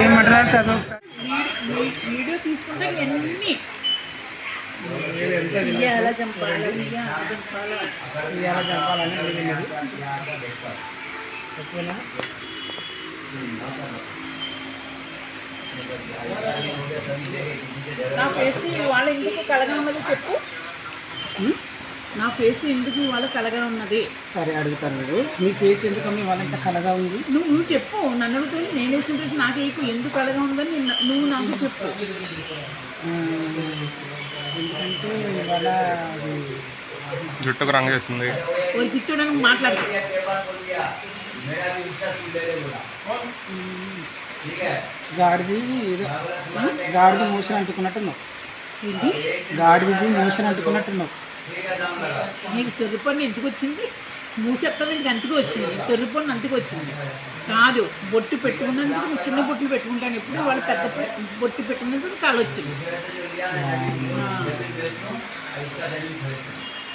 ఏమంటారు చదువు వీడియో తీసుకుంటే ఎన్ని ఎలా చంపాలని నా ఫేస్ వాళ్ళ ఎందుకు కలగా ఉన్నది చెప్పు. నా ఫేస్ ఎందుకు వాళ్ళ కలగా ఉన్నది? సరే అడుగుతాను మీరు, మీ ఫేస్ ఎందుకు మీ వాళ్ళ ఇంత కలగా ఉంది? నువ్వు చెప్పు. నన్ను అడుగుతుంది, నేను వేసిన డ్రెస్ నాకు వేయకు, ఎందుకు కలగా ఉందని నువ్వు నాకు చెప్పు. ఎందుకంటే ఇవాళ జుట్టుకు రంగు వేసింది. వాళ్ళు కూర్చోడానికి మాట్లాడు. గాడిది గాడిది మోషన్ అంటుకున్నట్టున్నావు. గాడిది మోషన్ అంటుకున్నట్టున్నావు. నీకు తెర్రుపన్ను ఎందుకు వచ్చింది? మూసేస్తాను నీకు అంతకు వచ్చింది. తెర్రుపన్ను అంతకు వచ్చింది కాదు. బొట్టు పెట్టుకున్నందుకు నువ్వు చిన్న బొట్లు పెట్టుకుంటాను, ఎప్పుడు వాళ్ళు పెద్ద బొట్టు పెట్టుకున్నందుకు కాలు వచ్చింది.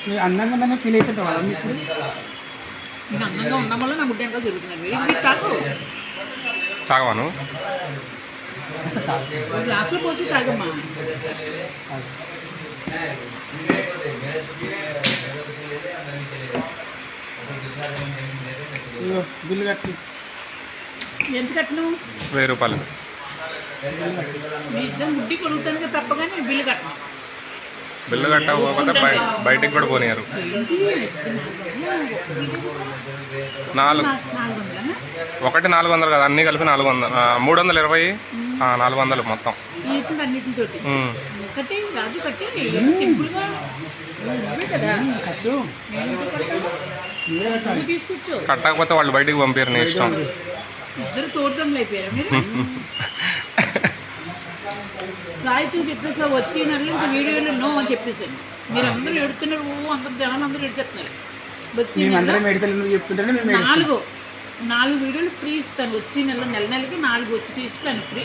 మీరు అందంగా ఉందని ఫీల్ అవుతుంటావు కదా మీకు? నేను అందంగా ఉండడం వల్ల నా గుడ్డ ఎంతో జరుగుతున్నాను. తాగు, తాగవాను గ్లాసులో పోసి తాగమ్మా. బిల్లు కట్టి ఎంత కట్టను? 1000 రూపాయలు. మీ ఇద్దరు గుడ్డి కొడుగుతాను తప్పగానే బిల్లు కట్టను. బిల్లు కట్టకపోతే బయటికి కూడా పోనీయారు. 1 400 కదా, అన్నీ కలిపి 400, 320, 400 మొత్తం. అన్నిటితోటి కట్టి రాజు కట్టి సింపుల్గా తీసుకొచ్చు. కట్టకపోతే వాళ్ళు బయటికి పంపారు, నీ ఇష్టం. ఇద్దరు తోటంలో అయిపోయారా మీరు? రాయితీ చెప్పేసా వచ్చి ఇంకా వీడియోలో నో అని చెప్పేసాను. మీరు అందరూ ఎడుతున్నారు, అందరు జనాలు అందరూ ఎడుతున్నారు. 4 వీడియోలు ఫ్రీ ఇస్తాను. వచ్చి నెలకి 4 వచ్చి ఇస్తాను ఫ్రీ.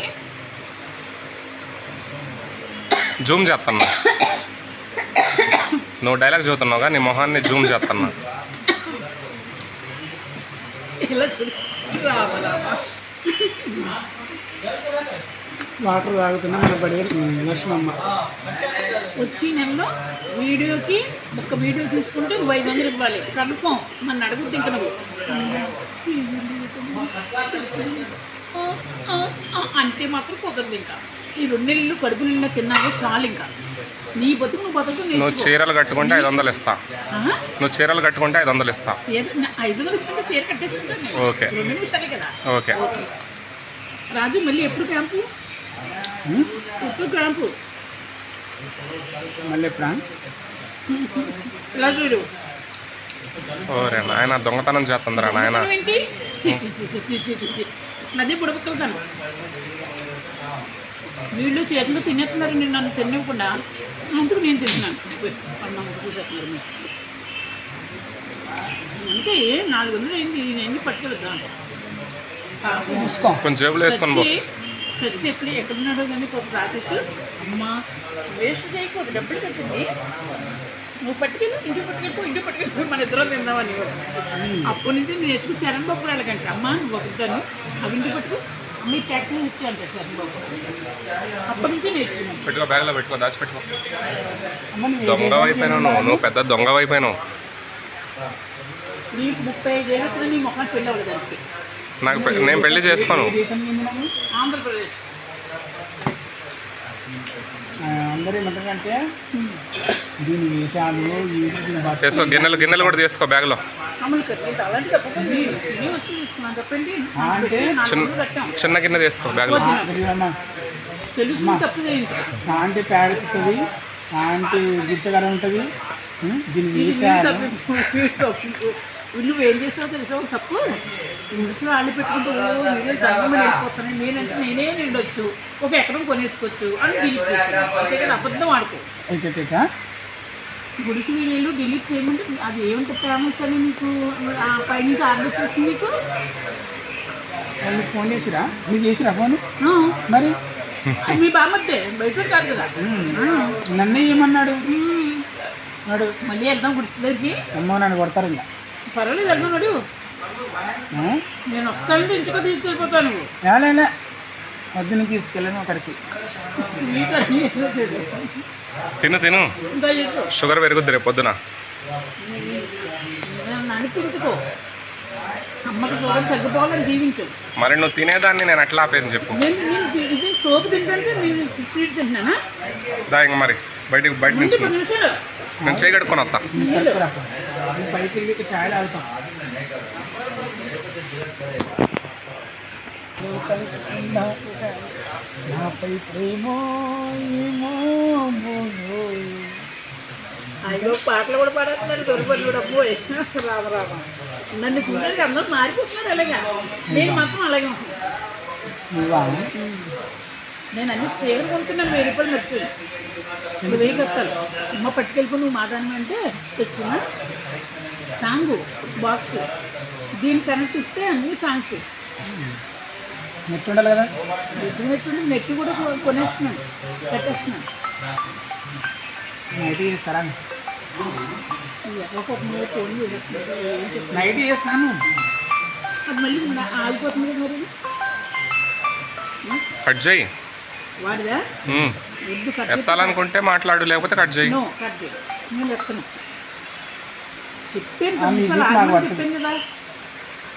జూమ్ చేస్తున్నా, నువ్వు డైలాగ్ చదువుతున్నావుగా, నీ మొహాన్ని జూమ్ చేస్తున్నా. వాటర్ తాగుతున్నా మన బడి లక్ష్మమ్మ. వచ్చి నెలలో వీడియోకి ఒక వీడియో తీసుకుంటే 500 ఇవ్వాలి కన్ఫామ్. నన్ను అడుగుద్ది ఇంకా నువ్వు అంటే మాత్రం కుదరదు. ఇంకా ఈ 2 నెలలు కడుపు నిండా తిన్నాక చాలు. ఇంకా నీ బతుకు నువ్వు బతుకు. నువ్వు చీరలు కట్టుకుంటే 500 ఇస్తా. నువ్వు చీరలు కట్టుకుంటే 500 ఇస్తా. 500 ఇస్తుంటే చీర కట్టేసుకుంటాను. ఓకే, 2 నిమిషాలే కదా. ఓకే రాజు మళ్ళీ ఎప్పుడు క్యాంపు? ఎప్పుడు క్యాంపు? మళ్ళీ ఎప్పుడా? ఇలా చూడు. ఓరే నాయన, దొంగతనం చేస్తుందిరా నాయన. ఏంటి అదే పుడపుతాను. వీళ్ళు చేతులు తినేస్తున్నారు, నేను నన్ను తినకుండా. అందుకు నేను తింటున్నాను. చూసేస్తున్నారు మీరు. అంటే 400 అయింది, నేను పట్టుకెళ్తా. కొంచెం జేబులో వేసుకొని పో. చచ్చి ఎక్కడున్నాడో కానీ ఒక రాకేష్ అమ్మ వేస్ట్ చేయకపోతే డబ్బులు కట్టింది. నువ్వు పట్టుకెళ్ళి ఇంటికి పట్టుకెళ్ళి మన ఇద్దరు తిందామని. అప్పటి నుంచి నేను ఎత్తుకు శరణ్ బాబు వెళ్ళకంటే అమ్మ నువ్వు ఒకదాను అవి ఇంటికి పట్టుకు అమ్మ ఈ ట్యాక్సీ ఇచ్చి అంటారు శరణ్ బాబు. అప్పటి నుంచి నేర్చుకున్నాను. పెట్టుకో, బ్యాగ్లో పెట్టుకో, దాచిపెట్టుకో. దొంగ అయిపోయినావు నువ్వు పెద్ద దొంగ అయిపోయినావు. నీకు 35 ఏళ్ళు వచ్చినా నీ మొక్కలు పెళ్ళి అవ్వలేదు. దానికి నేను పెళ్లి చేసుకోను. ఆంధ్రప్రదేశ్. అందరూ ఏమంటారంటే దీని వేషాలు తీసుకో, గిన్నెలు కూడా తీసుకో బ్యాగ్లో. చిన్న గిన్నె తీసుకో బ్యాగ్లో. ఆంటీ పేడుతుంది, ఆంటీ గిరిసగారం ఉంటుంది. దీని వేషాలు నువ్వు ఏం చేసావో తెలుసా? తప్పు ఇంగ్లీష్లో ఆళ్ళు పెట్టుకుంటూ వీడియోలు దండమని వెళ్ళిపోతున్నాయి. నేనంటే నేనే నిండొచ్చు, ఒక ఎకరం కొనేసుకోవచ్చు అని డిలీట్ చేస్తాను. అంతే కదా, అబద్ధం ఆడుకో. గుడిసి వీడియోలు డిలీట్ చేయమంటే అది ఏమంటే ఫేమస్ అని నీకు పైనుంచి ఆర్డర్ వచ్చేసింది. నీకు ఫోన్ చేసిరా? నీకు చేసిరా ఫోన్? మరి మీ బామ్మద్దే బయట కాదు కదా. నన్ను ఏమన్నాడు? మళ్ళీ వెళ్దాం గుడిసి దగ్గరికి. అమ్మో నన్ను కొడతారు. ఇంకా పర్వాలేదు వెళ్తున్నాడు. నేను వస్తానంటే ఇంటికి తీసుకెళ్ళిపోతాను. ఏలే పొద్దున్న తీసుకెళ్ళాను అక్కడికి. స్వీట్ అని ఏదో తెలియదు. తిను తిను, ఇంకా ఏదో షుగర్ పెరుగుద్ది రేపు పొద్దున. నన్ను అనిపించుకో, అమ్మకి షుగర్ తగ్గిపోవాలని దీవించు. మరి నువ్వు తినేదాన్ని నేను ఎట్లా ఆపేది చెప్పు. నేను ఇది సోపు తింటే నేను స్వీట్ తింటున్నానా? దా ఇంక మరి బయట ముందు నుంచి 10 నిమిషాలు నేను చేయి కడుక్కొని వస్తా. నేను పైకి వెళ్ళి ఇక ఛాయలు ఆగుతాం. నాపై ప్రేమో ఏమో మోయో. అయ్యో పాటలు కూడా పాడుతున్నారు దొరకని కూడా అబ్బోయ్ రామ రామ. నన్ను చూడడానికి అందరూ మారిపోతున్నారు అలాగా, నేను మాత్రం అలాగే ఉంటున్నాను. నువ్వా? నేను అన్ని సేవలు కొంటున్నాను, 1000 రూపాయలు మర్చిపోయి ఇప్పుడు 1000 కట్టాలి. అమ్మ పట్టుకెళ్ళిపో నువ్వు మాదానం అంటే తెచ్చుకున్నా. సాంగు బాక్స్ దీన్ని కనెక్ట్ ఇస్తే అన్ని సాంగ్స్. నెట్ ఉండాలి కదా. నెట్ కూడా కొనేస్తున్నాను, కట్టేస్తున్నాను. నైట్ చేస్తారా? ఒక్కొక్క ఫోన్ చేసేస్తున్నాను. ఏం చెప్తాను, నైట్ చేస్తాను. అది మళ్ళీ ఆగిపోతుంది కదా మరి. కట్ చేయి. వాడిదా వద్దు, కట్ ఎత్తాలనుకుంటే మాట్లాడు, లేకపోతే కట్ చేయి. నో కట్ చేయి, నేను చెప్తాను. చెప్పాను ఆ మ్యూజిక్ నాకు చెప్పాను పడుతుంది. కదా,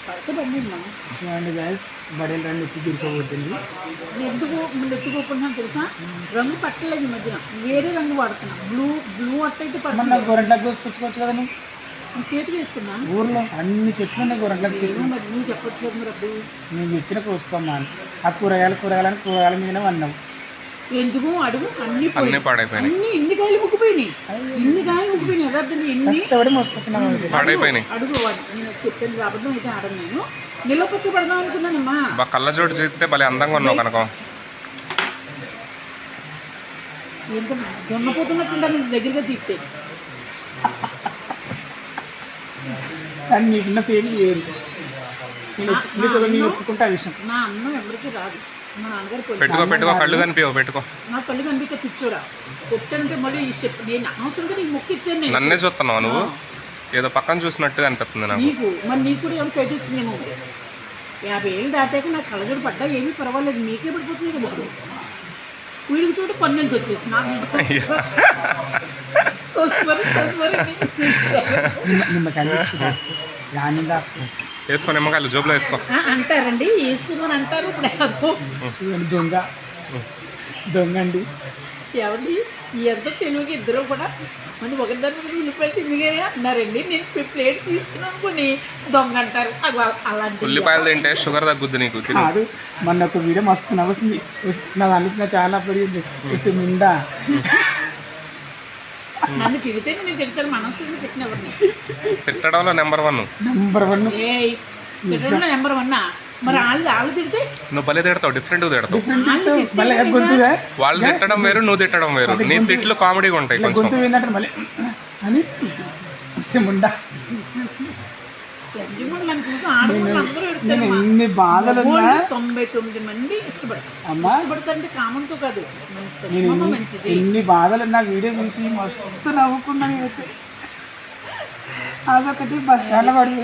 పడితే పండిమ్మా. చూడండి గైస్, బడేలు రండి ఎత్తి తిరిగిపోతుంది. ఎందుకు ఎత్తుకోకుండా తెలుసా, రంగు పట్టలేదు ఈ మధ్యన, వేరే రంగు వాడుతున్నా. బ్లూ అట్టయితే మన పట్టలేదు. గొర్రెంట్లకు కోసుకొచ్చుకోవచ్చు కదా నువ్వు. నేను చేతికి వేసుకున్నా. ఊర్లో అన్ని చెట్లు ఉన్నాయి గొర్రెంట్లకు చెట్లు. మరి నువ్వు చెప్పొచ్చు కదా మరి అప్పుడు. నేను చెప్పిన కోసుకోమ్మా అని. ఆ కూరగాయల మీద అన్నావు. ఎందుకు అడుగు, అన్ని అన్నీ పాడైపోయినాయి. ఇన్ని కాయలు ముగ్గిపోయినాయి, ఇన్ని కాయలు ముగ్గిపోయినాయి యథార్థంగా ఎన్ని. కష్టపడి మోసుకొచ్చున్నావు. పాడైపోయినాయి. అడుగు వాడు, నేను చెప్పాను అబద్ధం అయితే ఆడను. నేను నిలపచ్చి పడదాం అనుకున్నానమ్మా. బా కళ్ళజోడు చేస్తే భలే అందంగా ఉన్నావు కనుక. ఎంత దొన్నపోతున్నట్టుంటా నేను దగ్గరగా తీస్తే. కానీ నీకున్న పేరు వేరు. నేను ఒప్పుకుంటా ఆ విషయం. నా అన్నం ఎవరికి రాదు. మా నాన్నగారు పెట్టుకో కళ్ళు కనిపించవు, పెట్టుకో. నా కళ్ళు కనిపిస్తే పిచ్చోడా కొట్టంటే మళ్ళీ నేను అనవసరంగా నీకు మొక్క ఇచ్చాను నేను. నన్నే చూస్తున్నావు నువ్వు, ఏదో పక్కన చూసినట్టుగా అనిపిస్తుంది నాకు. నీకు మరి నీకు కూడా ఏమైనా సైట్ వచ్చిందేమో. 50 ఏళ్ళు దాటాక నాకు కళ్ళజోడు పడ్డా ఏమీ పర్వాలేదు, మీకే పడిపోతుంది కదా. ఇప్పుడు వీడికి చోటు 12 వచ్చేసి నాకు నిమ్మకాయలు వేసుకో, దాన్ని దాసుకో. వేసుకో, నిమ్మకాయలు జోబులో వేసుకో. అంటారండి, వేసుకోమని అంటారు. ఇప్పుడు చూడండి, దొంగ అండి. ఎవరి ఎంత తెలుగుకి ఇద్దరు కూడా మన ఒకరిదాన్ని ఉల్లిపాయలు తిరిగే అన్నారండి. నేను ప్లేట్ తీసుకున్నాను అనుకోని దొంగ అంటారు. అలాంటి ఉల్లిపాయలు తింటే షుగర్ తగ్గుద్ది నీకు. కాదు, మొన్న ఒక వీడియో మస్తు నవ్వుతుంది. నా దానికి చాలా పడింది. మిండా నన్ను తిరిగితే నేను తిడతాను, మనసు తిట్టిన ఎవరిని. తిట్టడంలో నెంబర్ 1. ఏ తిట్టడంలో నెంబర్ 1. మరి వాళ్ళు తిడితే నువ్వు భలే తిడతావు, డిఫరెంట్గా తిడతావు. వాళ్ళు తిట్టడం వేరు, నువ్వు తిట్టడం వేరు. నీ తిట్లు కామెడీగా ఉంటాయి కొంచెం. గొంతు ఏంటంటే మళ్ళీ అని ముండా. నన్ను చూసి ఆడవాళ్ళు అందరూ నేను ఎన్ని బాధలు 99 మంది ఇష్టపడతారంటే కామంతో కాదు, మంచిది. ఎన్ని బాధలు నా వీడియో చూసి మస్తు నవ్వుకున్నాను. అదొకటి బస్ స్టాండ్లో పడి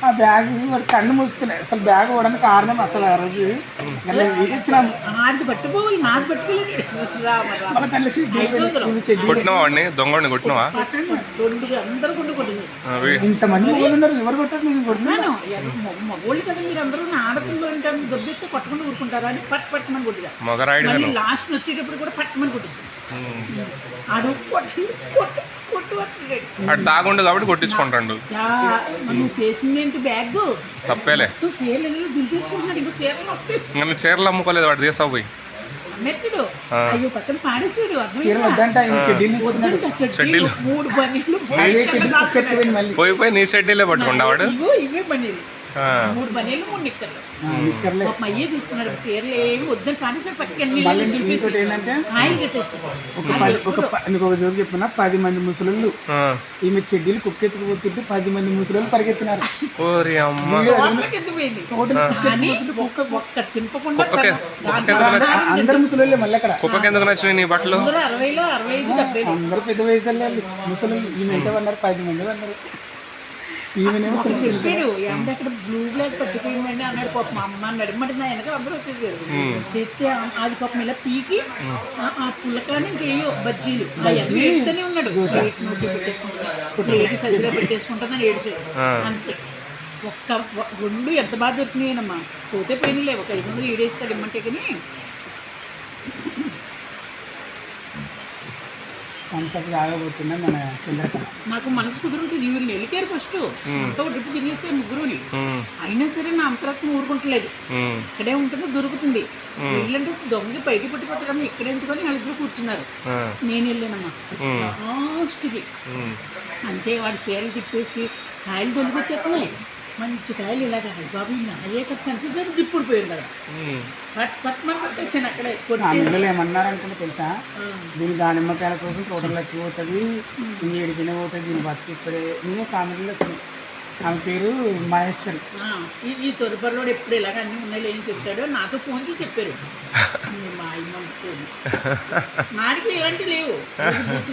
ఆ బ్యాగ్ వాడు కళ్ళు మూసుకున్నాయి. అసలు బ్యాగ్ పడడానికి కారణం అసలు ఆ రోజు ఇచ్చినాము. ఆడికి పట్టుకోవాలి, నాకు పట్టుకోలేదు. మళ్ళీ కలిసి కొట్టినవా వాడిని, దొంగని కొట్టినవా? అందరూ కొట్టింది. ఇంతమంది వాళ్ళు ఉన్నారు, ఎవరు కొట్టారు? నేను కొడుతున్నాను. మగోళ్ళు కదా మీరు అందరూ, నా ఆడపిల్లలు దొబ్బెత్తే పట్టుకుని ఊరుకుంటారా అని పట్టమని కొట్టిగా. మగరాయుడు లాస్ట్ వచ్చేటప్పుడు కూడా పట్టమని కొట్టేసి ఆడు అటు దాగుండు కాబట్టి కొట్టించుకుంటాడు. నువ్వు చేసిందేంటి బ్యాగ్ తప్పేలే. చీరలు దింపేసుకుంటున్నాడు. ఇంకా చీరలు ఇంకా చీరలు అమ్ముకోలేదు వాడు, తీసావు పోయి మెత్తడు. అయ్యో పక్కన పాడేసాడు. చెడ్డీలు 3 బనీలు పోయి నీ చెడ్డీలే పట్టుకుండా వాడు. ఇవే బనీలు, 3 బనీలు 3 నిక్కర్లు. ఒక మయ్యే తీసుకున్నాడు. చీరలు ఏమి వద్దని పాడేసాడు. పక్కన ఆయిల్ కట్టేస్తాడు. ఒక జోక్ చెప్పిన 10 మంది ముసలు ఈమె చెడ్డీలు కుక్కెత్తుకు పోతుంటే 10 మంది ముసలు పరిగెత్తినారు. ఒక్క సింపకుండా అందరు ముసలి మళ్ళీ అక్కడ. కుక్కకి ఎందుకు నచ్చినాయి నీ బట్టలు? 60 65 అందరూ పెద్ద వయసు ముసలు ఈమె ఎంత అన్నారు, 10 మంది అన్నారు. ఈమెనేమో అప్పుడు చెప్పాడు ఏంటంటే అక్కడ బ్లూ బ్లాక్ పట్టిపోయిందండి అన్నాడు. పాపం మా అమ్మ అన్నాడు. మరి నా వెనక అందరూ వచ్చేసారు. తెస్తే అది పాపం ఇలా పీకి ఆ పుల్లకాన్ని ఇంకేయో బజ్జీలు అవన్నీ ఏడుతూనే ఉన్నాడు. నోటి పెట్టేసుకుంటాను ఏడు సజ్జలో పెట్టేసుకుంటానని ఏడిచాడు. అంతే ఒక్క రెండు ఎంత బాగా దొరికినాయనమ్మా. పోతే పోయినలే ఒక 500 ఏడేస్తాడు ఇమ్మంటే కానీ థమ్స్అప్ తాగబోతున్నా మన చంద్రకళ. నాకు మనసు కుదురుంటుంది. వీళ్ళు వెళ్ళిపోయారు ఫస్ట్ అంతా డ్రిప్ తినేసే ముగ్గురుని. అయినా సరే నా అంతరత్వం ఊరుకుంటలేదు. ఇక్కడే ఉంటుంది దొరుకుతుంది. వీళ్ళంటే దొంగ బయట పట్టిపోతాం ఇక్కడ ఎందుకని వాళ్ళిద్దరు కూర్చున్నారు. నేను వెళ్ళానమ్మా లాస్ట్కి. అంతే వాడి సేలు తిప్పేసి కాయలు దొరికొచ్చేస్తున్నాయి. మంచి కాయలు ఇలాగ బాబు నాయే కదా సంచి జిప్పుడు పోయింది కదా పట్ పట్మని పట్టేసాను అక్కడే. పిల్లలు ఏమన్నారు అనుకుంటే తెలుసా, దీని దానిమ్మకాయల కోసం తోటలోకి పోతుంది, దీని ఏడికినే పోతుంది, దీని బతుకు ఇప్పుడే. నేను కామెడీలో ఆమె పేరు మహేశ్వరి. ఈ తొలిపర్లో ఎప్పుడు ఇలాగ అన్నీ ఉన్నాయి ఏం చెప్తాడో నాతో ఫోన్ చేసి చెప్పారు. మా అమ్మ నాడికి ఇలాంటివి లేవు.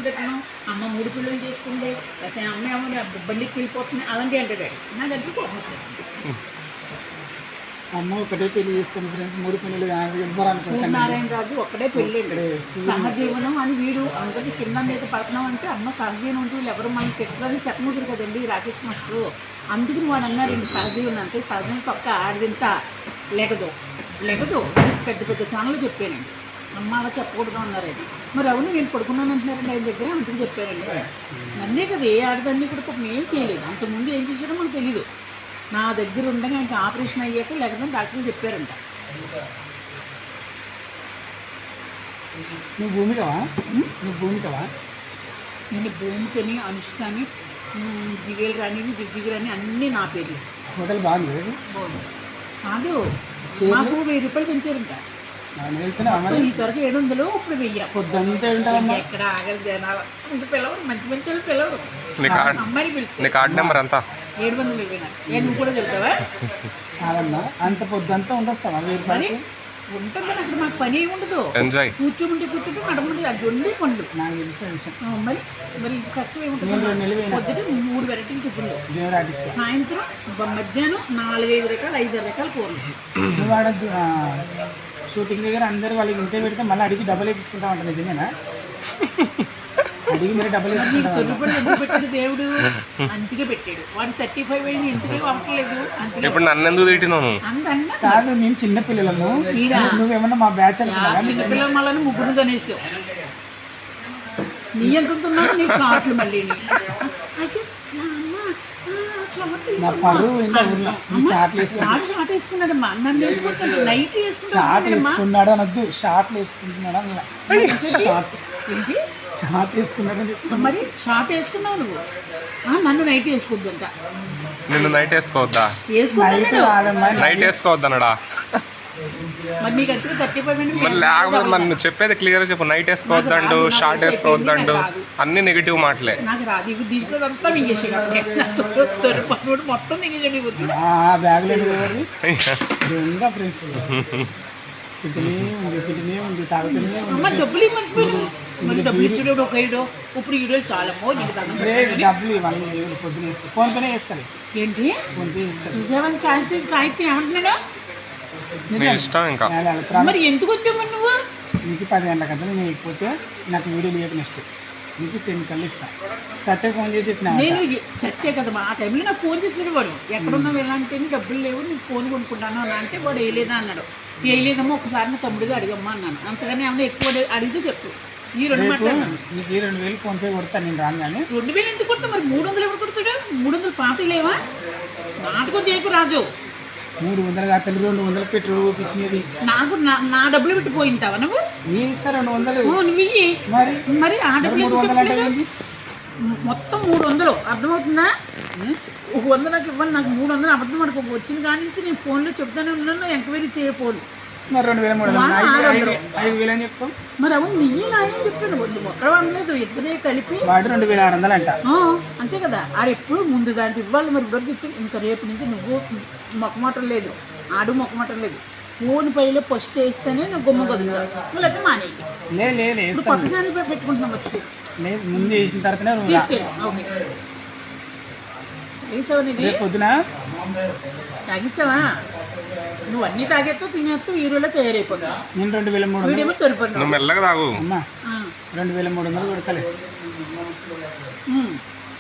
దగ్గర అమ్మ 3 పిల్లలు చేసుకుంటే లేకపోతే అమ్మ ఏమో బండికి వెళ్ళిపోతుంది అలాంటివి అంటాడు. నాకు అది కోపం అమ్మ ఒకటే పెళ్లి చేసుకుని ఫ్రెండ్స్ 3 పిల్లలు సూర్యనారాయణ రాజు ఒక్కడే పెళ్ళి సహజీవనం అని వీడు అందరికీ కింద మీద పడుతున్నాం అంటే అమ్మ సహజీవనం ఉంటే వీళ్ళు ఎవరు మనకి తిట్టడానికి చెప్పముదురు కదండి రాకేష్ మాస్టరు. అందుకని వాడు అన్నారండి సహజీవనం అంటే సహజం పక్క ఆడిదింత లెగదు పెద్ద పెద్ద ఛానళ్ళు చెప్పానండి. అమ్మ అలా చెప్పకూడదు అన్నారండి. మరి అవును నేను పడుకున్నాను అంటున్నారండి ఆయన దగ్గర అందుకు చెప్పానండి. నన్నే కదా ఏ ఆడదాన్ని కూడా పాపం ఏం చేయలేదు. అంతకుముందు ఏం చేశాడో మనకు తెలీదు. నా దగ్గర ఉండగా ఇంకా ఆపరేషన్ అయ్యాక లేకపోతే డాక్టర్లు చెప్పారంట. నువ్వు భూమికవా నేను భూమికని అనుష్కని దిగేలు రాని దిగ్గిలు రాని అన్నీ నా పేర్లు. హోటల్ బాగుంది కాదు మాకు 1000 రూపాయలు పెంచారంట. ఈ త్వరగా 700 ఇప్పుడు 1000. పొద్దుంతా ఎక్కడ ఆగలి జనాలు ఇంక పిల్లవరు మంచి మంచి వాళ్ళు పిల్లవరు. అమ్మాయిని పిలుస్తారు. కార్డ్ నెంబర్ అంతా 724. నువ్వు కూడా చెప్తావా? అంత పొద్దుంతా ఉండొస్తావా? 1000 రూపాయలు ఉంటుంది. అక్కడ మాకు పని ఏమి ఉండదు. కూర్చోమంటే నడమంటే అది ఉండే పండు నాకు తెలిసిన విషయం. మరి కష్టం ఏముంటుంది. పొద్దుట 3 వెరైటీలు టిఫిన్లు, సాయంత్రం మధ్యాహ్నం 4-5 రకాలు 5-6 రకాల కూరలు. వాడద్దు షూటింగ్ దగ్గర అందరూ వాళ్ళకి ఇంతే పెడితే మళ్ళీ అడిగి డబ్బులు వేయించుకుంటా ఉంటాను. నిజమేనా? అడిగి మరి డబ్బులు పెట్టాడు దేవుడు అంతగా పెట్టాడు. వాడు 35 అయింది ఎందుకే అవ్వట్లేదు. ఇప్పుడు నన్ను ఎందుకు తిట్టినాను? కాదు మేము చిన్న పిల్లలను, నువ్వేమన్నా మా బ్యాచ్ చిన్నపిల్లలు మళ్ళీ 3 కనేసావు. నీ ఎంత ఉంటున్నావు నీకు షార్ట్లు మళ్ళీ నా పరువు చాట్లు షార్ట్ వేసుకున్నాడమ్మా. నన్ను వేసుకుంటాడు నైట్ వేసుకున్నాడు అనొద్దు, షార్ట్లు వేసుకుంటున్నాడు అన్న. ఏంటి షార్ట్ వేసుకున్నాడు మరి షార్ట్ వేసుకున్నావు నువ్వు. నన్ను నైట్ వేసుకోవద్దంట. నిన్ను నైట్ వేసుకోవద్దా? నైట్ వేసుకోవద్దన్నాడా? మరి నీకు అంతే 35 మరి లేకపోతే మరి నువ్వు చెప్పేది క్లియర్ చెప్పు. నైట్ వేసుకోవద్దండు, షార్ట్ వేసుకోవద్దండు, అన్ని నెగిటివ్ మాటలే. నాకు రాదు. ఇవి దీంట్లో అంతా మింగేసాడు మొత్తం మింగేసాడు. బ్యాగ్లో తింటనే ఉంది తాగుతూనే ఉంది. డబ్బులు ఇవ్వమంటున్నాను. మరి డబ్బులు ఇచ్చేటప్పుడు ఒక ఈడో ఇప్పుడు ఈడో చాలమ్మో నీకు డబ్బులు ఇవ్వాలి. పొద్దున వేస్తారు, ఫోన్ పేనే వేస్తారు. ఏంటి ఫోన్ పే వేస్తారు. చూసావని సాహిత్యం ఏమంటున్నాడా? ఇష్టం ఇంకా. మరి ఎందుకు వచ్చామని నువ్వు? నీకు 10 గంటల కదా నేను వేయకపోతే నాకు వీడియో లేక నెక్స్ట్ నీకు 10 కళ్ళు ఇస్తాను. సత్య ఫోన్ చేసి నేను చచ్చే కదమ్మా. ఆ టైంలో నాకు ఫోన్ చేసాడు వాడు. ఎక్కడున్నావు ఎలా అంటే డబ్బులు లేవు నీకు ఫోన్ కొనుక్కుంటాను అని అంటే వాడు వేయలేదా అన్నాడు. వేయలేదమ్మా ఒకసారి నా తమ్ముడిగా అడిగమ్మా అన్నాను. అంతగానే ఏమన్నా ఎక్కువ అడిగితే చెప్పు. ఈ 2 మాట్లాడాను. నీకు 2000 ఫోన్ పే కొడతాను నేను రాను. కానీ 2000 ఎందుకు కొడతా? మరి 300 ఎవరు కొడతాడు? 300 పాత లేవా? నాటకం చేయకు రాజు. 300 కాదు 200 పెట్రోల్ చూపించినది. నాకు నా డబ్బులు పెట్టిపోయింటావా నువ్వు? నేను ఇస్తా 200. నువ్వు ఇయ్యి. మరి ఆ డబ్బులు మొత్తం 300 అర్థమవుతుందా? 100 నాకు ఇవ్వాలి. నాకు 300 అబద్ధం అనుకో. వచ్చిన కాడి నుంచి నేను ఫోన్లో చెప్తానే ఉన్నాను. ఎంక్వైరీ చేయకపోదు. మరి 2300 5,000 అని చెప్తాం. మరి అవును నీళ్ళు నాయని చెప్పాను. ఒక్కడ అనలేదు ఇద్దరే కలిపి వాడు 2600 అంట. అంతే కదా. ఆడెప్పుడు ముందు దాంట్లో ఇవ్వాలి. మరి ఇద్దరికి ఇచ్చి ఇంకా రేపు నుంచి నువ్వు మొక్కమాటం లేదు, ఆడు మొక్కమాటం లేదు. ఫోన్ పైలో ఫస్ట్ వేస్తేనే నువ్వు గుమ్మ కదులుతావు. నువ్వు అయితే మానేయి. లేదు కొత్త ఛానల్ పెట్టుకుంటున్నావు. వచ్చి లేదు ముందు వేసిన తర్వాత తీసుకెళ్ళి. ఓకే వేసావు నీది రేపు పొద్దున తాగేసావా? నువ్వు అన్నీ తాగేస్తావు, తినేస్తావు, హీరోలో తయారైపోతావు. నేను 2300 వీడేమో తొలిపడినావు. నువ్వు మెల్లగా తాగు. అమ్మా 2300 కొడతలే. ఉమ్.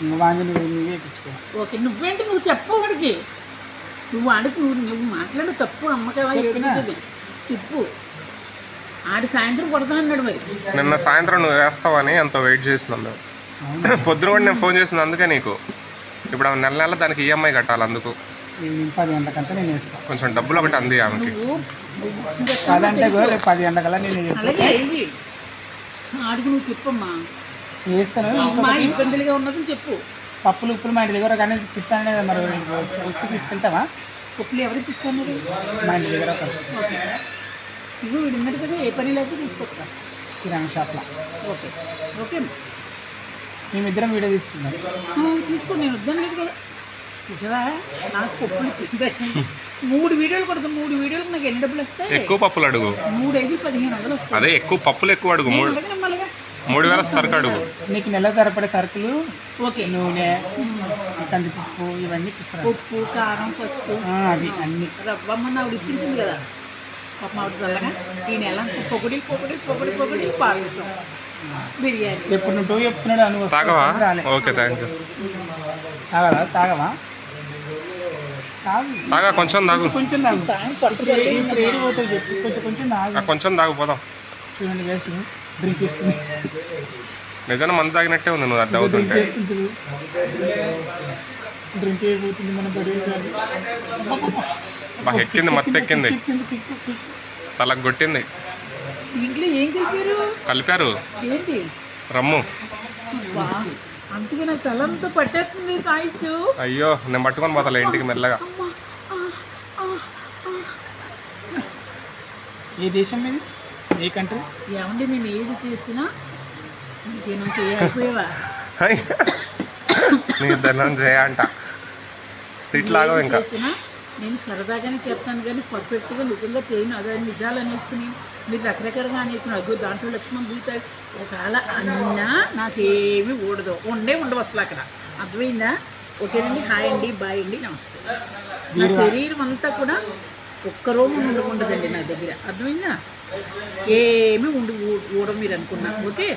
ఇంకా వాంగి నువ్వే ఇప్పించుకో. ఓకే, నువ్వేంటి నువ్వు చెప్పు వాడికి. నువ్వు ఆడికి నువ్వు మాట్లాడు తప్పు. అమ్మకి ఏడుతుంది చెప్పు. ఆడి సాయంత్రం కొడతానన్నాడు మరి. నిన్న సాయంత్రం నువ్వు వేస్తావని ఎంతో వెయిట్ చేసినాం మేము. పొద్దున కూడా నేను ఫోన్ చేసిన అందుకే నీకు. ఇప్పుడు నెల నెల దానికి ఈఎంఐ కట్టాలి, అందుకు 10 గంటలకంతా నేను వేస్తాను. కొంచెం డబ్బులు ఒకటి అంది ఆమెకి. కాదంటే కూడా రేపు 10 గంటకల్లా నేను అలాగే ఇవి ఆడికి నువ్వు చెప్పమ్మా. వేస్తాను. మా ఇబ్బందులుగా ఉన్నదని చెప్పు. పప్పులు ఉప్పులు మా ఇంటి దగ్గర కానీ ఇప్పిస్తానే మరి వస్తూ తీసుకెళ్తావా? పప్పులు ఎవరికి ఇస్తాను? మా ఇంటి దగ్గర ఒక ఓకే, ఇవి విడిన్నట్టు కదా, ఏ పని లేకపోతే తీసుకొస్తా. కిరాణా షాప్లో. ఓకే ఓకే మేమిద్దరం వీడియో తీసుకుందాం. తీసుకోండి, నేను వద్దాను లేదు కదా. చూసావా నాకు పప్పులు 3 వీడియోలు కొడతాం. 3 వీడియోలకు నాకు ఎన్ని డబ్బులు వస్తాయి? ఎక్కువ పప్పులు అడుగు. 3, 5, 1500 వస్తాయి. అదే ఎక్కువ పప్పులు ఎక్కువ అడుగు. 3000 సరుకు అడుగు. నీకు నెల తరపడే సరుకులు, ఓకే, నూనె, కందిపప్పు ఇవన్నీ ఇస్తాను. ఉప్పు, కారం, పసుపు, అవి అన్నీ. రవ్వమ్మ ఆవిడ ఇప్పించింది కదా పాప ఆవిడ చల్లగా. ఈ నెల పొగడి పావేసాం బిర్యానీ. ఎప్పుడు నువ్వు చెప్తున్నాడు అని తాగవా? రాలే. Okay, thank you. తాగదా? తాగవా? తాగు. తాగా, కొంచెం తాగు. కొంచెం తాగు. ఇప్పుడు ఏడు పోతావు చెప్పి కొంచెం తాగు. కొంచెం తాగుపోదాం. చూడండి వేసి డ్రింక్ ఇస్తుంది. నిజంగా మందు తాగినట్టే ఉంది నువ్వు అర్థం డ్రింక్ అవుతుంటే. వేస్తుంది చూడు. డ్రింక్ అయిపోతుంది మన బడి. బాగా ఎక్కింది, మత్తు ఎక్కింది, తలకు కొట్టింది. ఇంట్లో ఏం కలిపారు ఏంటి రమ్ము. అందుకే నాకు తలంతా పట్టేస్తుంది కాయచ్చు. అయ్యో, నేను పట్టుకొని పోతాలే ఇంటికి మెల్లగా. ఏ దేశం ఇది? ఏ కంట్రీ? ఏమండి నేను ఏది చేసినా నీకేనంత అయిపోయావా? నీ ధనం చేయంట తిట్లాగా ఇంకా చేసినా నేను సరదాగానే చెప్తాను కానీ పర్ఫెక్ట్గా నిజంగా చేయను. అదే నిజాలు అనేసుకుని మీరు రకరకాలుగా అనేసుకుని అగ్గో దాంట్లో లక్ష్మణ్ గీతాయి ఒకవేళ అన్నా నాకేమీ ఉండవు అసలు అక్కడ. అర్థమైందా? ఓకేనండి. హాయ్ అండి, బాయ్ అండి, నమస్తే. నా శరీరం అంతా కూడా ఒక్క రోజు ఉండకుండదండి నా దగ్గర. అర్థమైందా? ఏమీ ఊడం మీరు అనుకున్నా. ఓకే,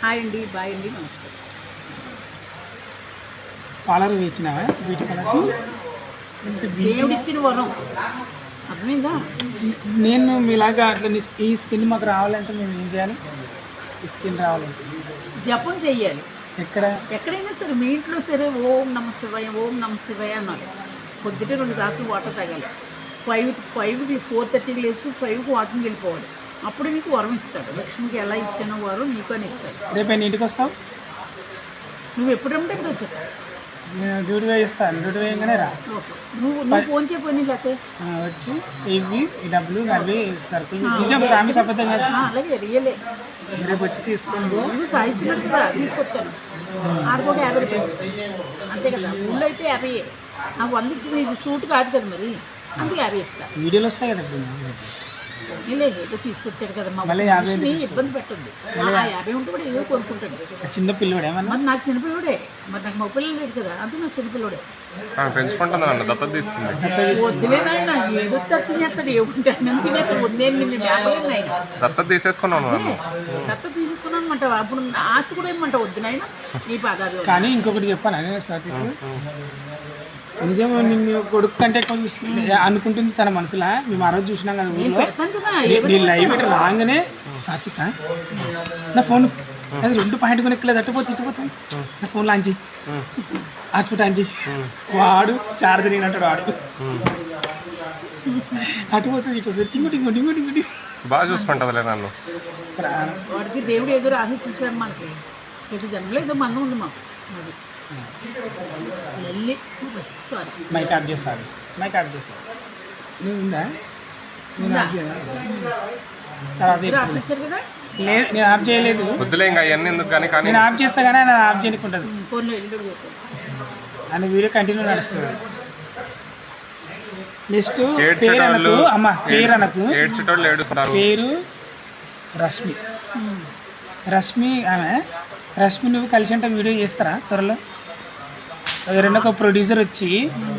హాయ్ అండి, బాయ్ అండి, నమస్తే. పాలర్ వేయించినావా? బ్యూటీ పాలర్ దేవుడు ఇచ్చిన వరం. అర్థమైందా? నేను మీలాగా అట్లా ఈ స్కిన్ మాకు రావాలంటే మేము ఏం చేయాలి? ఈ స్కిన్ రావాలంటే జపం చెయ్యాలి. ఎక్కడైనా సరే, మీ ఇంట్లో సరే ఓం నమ శివాయ, ఓం నమ శివాయ అన్నారు. పొద్దుటే 2 గ్లాసులు వాటర్ తాగాలి. 5కి 4:30కి లేచి 5కి వాకింగ్ వెళ్ళిపోవాలి. అప్పుడు నీకు వరం ఇస్తాడు. లక్ష్మికి ఎలా ఇచ్చానో వారు నీకు అని ఇస్తాడు. రేపు నేను ఇంటికి వస్తావు? నువ్వు ఎప్పుడంటే ఇప్పుడు వచ్చా. నేను డ్యూటీ వేయిస్తాను. డ్యూటీ వేయగానే రా. నువ్వు ఫోన్ చేయపోయి లేకపోతే వచ్చి ఇవి ఈ డబ్బులు అవి సరుకులు నిజం ప్రామిస్ అబద్ధం కదా. అలాగే రియలే. రేపు వచ్చి తీసుకోండి. నువ్వు సాయించినట్టు కూడా తీసుకొస్తాను. ఆడుకోక 50 రూపాయలు అంతే కదా. ఊళ్ళో అయితే 50. నాకు 100 ఇచ్చింది. ఇది షూట్ కాదు కదా మరి, అందుకే 50 ఇస్తా. వీడియోలు వస్తాయి కదా. లేదు ఏదో తీసుకొచ్చాడు కదా మా మళ్ళీ 50 ఇబ్బంది పెట్టండి. 50 ఉంటే కూడా ఏదో కొనుక్కుంటాడు. చిన్న పిల్లవాడు ఏమన్నా? మరి నాకు చిన్నపిల్లడే, మరి నాకు మా పిల్లలు లేదు కదా, అందుకు నాకు చిన్నపిల్లడే. పెంచుకుంటుంది అన్న, దత్తత తీసుకుంది. వద్దులేనాయన, ఏదో తినేస్తాడు. ఏముంటే అన్నం తినేస్తాడు. వద్దే నిన్ను మేపలేదు నాయన. దత్తత తీసేసుకున్నాను. దత్తత తీసుకున్నాను అనమాట. అప్పుడు ఆస్తి కూడా ఏమంట వద్దు నాయన నీ పాదాలు. కానీ ఇంకొకటి చెప్పాను స్వాతికు, నిజం నిన్ను కొడుకు కంటే ఎక్కువ చూసుకుంటే అనుకుంటుంది తన మనసులో. మేము ఆ రోజు చూసినాం కదా ఊళ్ళో. నీ లైవ్ రాగానే స్వాతిక నా ఫోన్ అది 2 పాయింట్ కొనెక్కలేదు, అట్టుపోతుంది నా ఫోన్ లాంచి హాస్పిటల్ లాంచి వాడు చార్జర్ అంటాడు. వాడు అటుపోతుంది ఇటు టింగు బాగా చూసుకుంటుందిలే నన్ను. వాడికి దేవుడు ఏదో రాసి చూసాడు మనకి. ప్రతి జన్మలో ఏదో మందం ఉంది మాకు. సారీ, మైక్ ఆఫ్ చేస్తాడు. నువ్వు ఉందా? నేను ఆఫ్ చేయాలి తర్వాత చూసారు కదా. లేదు, నేను ఆఫ్ చేయలేదు. వద్దులే ఇంకా అవన్నీ ఎందుకు కానీ. నేను ఆఫ్ చేస్తా కానీ ఆయన ఆఫ్ చేయకుంటుంది. ఫోన్లో వెళ్ళి ఆయన వీడియో కంటిన్యూ నడుస్తుంది. నెక్స్ట్ పేరు అనకు అమ్మ, పేరు అనకు. పేరు రష్మి. ఆమె రష్మి నువ్వు కలిసి అంటే వీడియో చేస్తారా త్వరలో? ఎవరైనా ఒక ప్రొడ్యూసర్ వచ్చి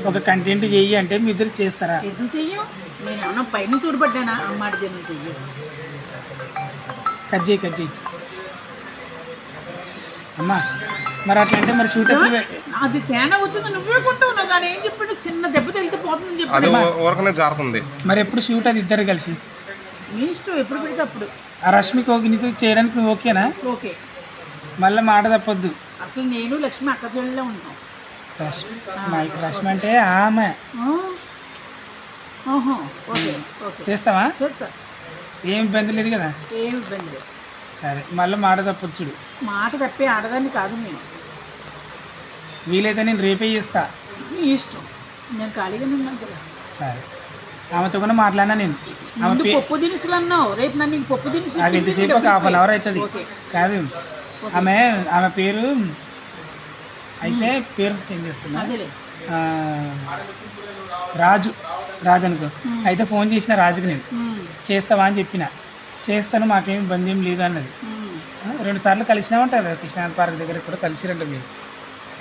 ఒక కంటెంట్ చెయ్యి అంటే మీ ఇద్దరు చేస్తారా? ఎందుకు చెయ్యం? నేను ఏమన్నా పైన చూడబడ్డానా? అమ్మాడి దేవుని చెయ్యి. కట్ చేయి అమ్మా. మరి అట్లా అంటే మరి షూట్ ఎప్పుడు అది తేడా వచ్చింది నువ్వే కొంటావు. నాకు ఆయన ఏం చెప్పాడు? చిన్న దెబ్బ తగిలితే పోతుందని అది చెప్పాడు. ఊరకనే జారుతుంది. మరి ఎప్పుడు షూట్ అది ఇద్దరు కలిసి? మీ ఇష్టం, ఎప్పుడు పెడితే అప్పుడు. ఆ రష్మికి ఓకే, నీతో చేయడానికి నువ్వు ఓకేనా? ఓకే. మళ్ళీ మాట తప్పొద్దు. అసలు నేను లక్ష్మి అక్క చెల్లెలే ఉంటాం. రష్మి అంటే ఆమె. ఓహో, ఓకే ఓకే. చేస్తావా? చేస్తా. ఏం ఇబ్బంది లేదు కదా? ఏం ఇబ్బంది లేదు. సరే, మళ్ళీ మాట తప్పొచ్చు. మాట తప్పే ఆడదాన్ని కాదు నేను. వీలైతే నేను రేపే చేస్తా. నీ ఇష్టం, నేను ఖాళీగానే ఉన్నాను కదా. సరే, ఆమెతో కూడా మాట్లాడినా నేను. ముందు పప్పు దినుసులు అన్నావు, రేపు నన్ను నీకు పప్పు దినుసులు నాకు ఎంతసేపు ఒక ½ అవర్ అవుతుంది. ఓకే. కాదు, ఆమె పేరు అయితే పేరు చేంజ్ చేస్తున్నా. అదేలే. రాజు అనుకో. అయితే ఫోన్ చేసిన రాజుకి నేను చేస్తావా అని చెప్పిన. చేస్తాను, మాకేం ఇబ్బంది ఏం లేదు అన్నది. 2 సార్లు కలిసినామంటారు కృష్ణానగర్ పార్క్ దగ్గర కూడా కలిసిరంట మీరు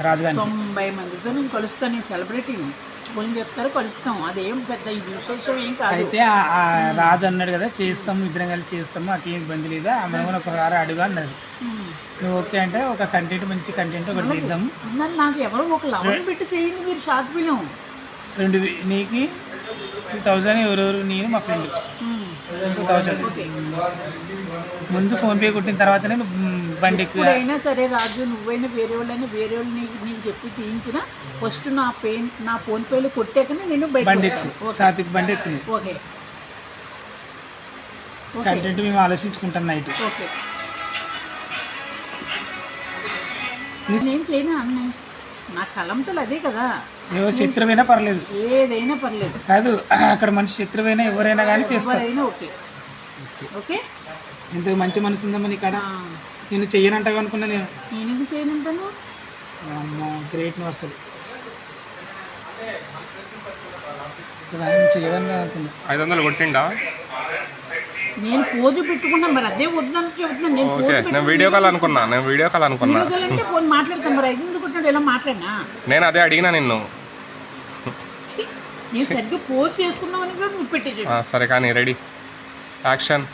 రాజుగారిని. 90 మందితో నేను కలుస్తాను. నేను సెలబ్రిటీని. ఫోన్ చెప్తారు, కలుస్తాం. అదేం పెద్ద ఇది విశేషం ఏం కాదు. అయితే ఆ రాజు అన్నాడు కదా, చేస్తాము, ఇద్దరం కలిసి చేస్తాము, మాకేం ఇబ్బంది లేదా, ఆమె కూడా ఒకసారి అడుగు అన్నది. నువ్వు ఓకే అంటే ఒక కంటెంట్, మంచి కంటెంట్ ఒకటి చేద్దాం. నాకు ఎవరో ఒక లవర్ పెట్టి చేయండి మీరు షార్ట్ ఫిలిం. 2 నీకు 2000, ఎవరెవరు, నేను మా ఫ్రెండ్ 2000. ముందు ఫోన్పే కొట్టిన తర్వాతనే బండి ఎక్కువ. ఎప్పుడైనా సరే రాజు, నువ్వైనా వేరే వాళ్ళైనా వేరే వాళ్ళు నీకు చెప్పి తీయించిన ఫస్ట్ నా ఫోన్పేలో కొట్టాకనే నేను బండి ఎక్కువ, సాత్విక్ బండి ఎక్కువ. ఓకే. కంటెంట్ మేము ఆలోచించుకుంటాం నైట్. ఓకే. నేనేం చేయను అన్న, నా కలంతలు అదే కదా. ఎవరు శత్రువైనా పర్లేదు, ఏదైనా పర్లేదు. కాదు అక్కడ మనిషి శత్రువైనా ఎవరైనా కానీ చేస్తారు. ఎవరైనా ఓకే. ఓకే. ఎంత మంచి మనసు ఉందమ్మా నీ కాడ. నేను చెయ్యనంటావు అనుకున్నా. నేను ఎందుకు చేయనంటాను? గ్రేట్ నువ్వు అసలు కదా, నేను చెయ్యదని అనుకున్నా. 500 కొట్టిండా? నేను పోజు పెట్టుకున్నా, మరి అదే వద్దని చెబుతున్నా. నేను వీడియో కాల్ అనుకున్నా. అంటే ఫోన్ మాట్లాడతాం. మరి 500 కొట్టినాడు ఎలా మాట్లాడినా? నేను అదే అడిగినా నిన్ను. నేను సరిగ్గా పోజ్ చేసుకున్నామని కూడా నువ్వు పెట్టేసి. సరే కానీ రెడీ, యాక్షన్.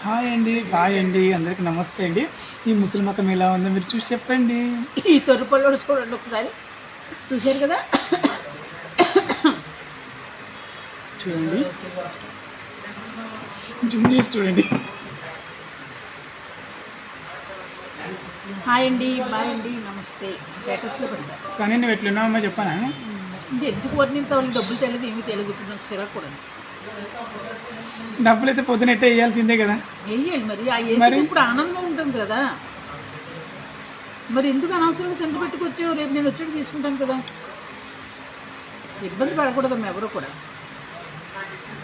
హాయ్ అండి, బాయ్ అండి, అందరికి నమస్తే అండి. ఈ ముస్లిం మకం ఎలా ఉందో మీరు చూసి చెప్పండి. ఈ తొర్రుపల్లి చూడండి ఒకసారి. చూశారు కదా, చూడండి, జూమ్ చేసి చూడండి. హాయ్ అండి, బాయ్ అండి, నమస్తే. స్టేటస్లో పెడతా. కానీ నువ్వు ఎట్లున్నావమ్మా చెప్పానా? అంటే ఎందుకు వర్ణింత వాళ్ళు డబ్బులు తెలియదు, ఏమీ తెలియదు. ఇప్పుడు నాకు సిరా కూడా డబ్బులు అయితే పొద్దునెట్టే వేయాల్సిందే కదా. వేయాలి మరి. ఆ వేసి ఇప్పుడు ఆనందం ఉంటుంది కదా. మరి ఎందుకు అనవసరంగా చెంత పెట్టుకొచ్చావు? రేపు నేను వచ్చి తీసుకుంటాను కదా. ఇబ్బంది పడకూడదమ్మా ఎవరు కూడా.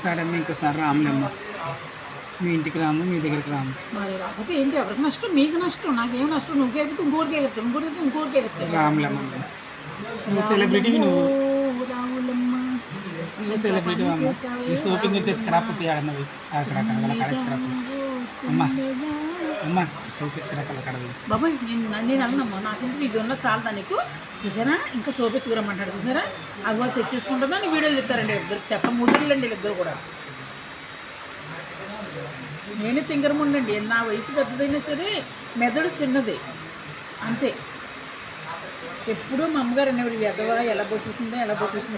సరే అమ్మ, ఇంకోసారి రాములేమ్మ, మీ ఇంటికి రాము, మీ దగ్గరికి రాము. మరి రాకపోతే ఏంటి? ఎవరికి నష్టం? మీకు నష్టం, నాకేం నష్టం. నువ్వు ఎగితే ఇంకోరికి ఎగుతావు, ఇంకోరికి ఎగుతావు. రాములమ్మ, నువ్వు సెలబ్రిటీ, నువ్వు సెలబ్రిటీ అమ్మ. ఈ షోపింగ్ ఎత్తుకురాకపోతే ఆడన్నది అక్కడ ఎత్తుకురాకపోతే. అమ్మ సోప్ ఎత్తుకురాకడవి బాబాయ్. నేను అన్నమ్మా, నాకంటే నీకు ఉన్న సాల్దా నీకు. చూసారా, ఇంకా సోప్ ఎత్తుకురమ్మంటాడు. చూసారా, అగవా తెచ్చేసుకుంటుందా నీ వీడియోలు చెప్తారండి ఇద్దరు. చెప్ప ముద్దులండి ఇద్దరు కూడా. నేనే తింగరముండండి. నా వయసు పెద్దదైనా సరే మెదడు చిన్నది అంతే. ఎప్పుడూ మా అమ్మగారు అనేవాడు, ఎదవా ఎలా బతుకుతుందో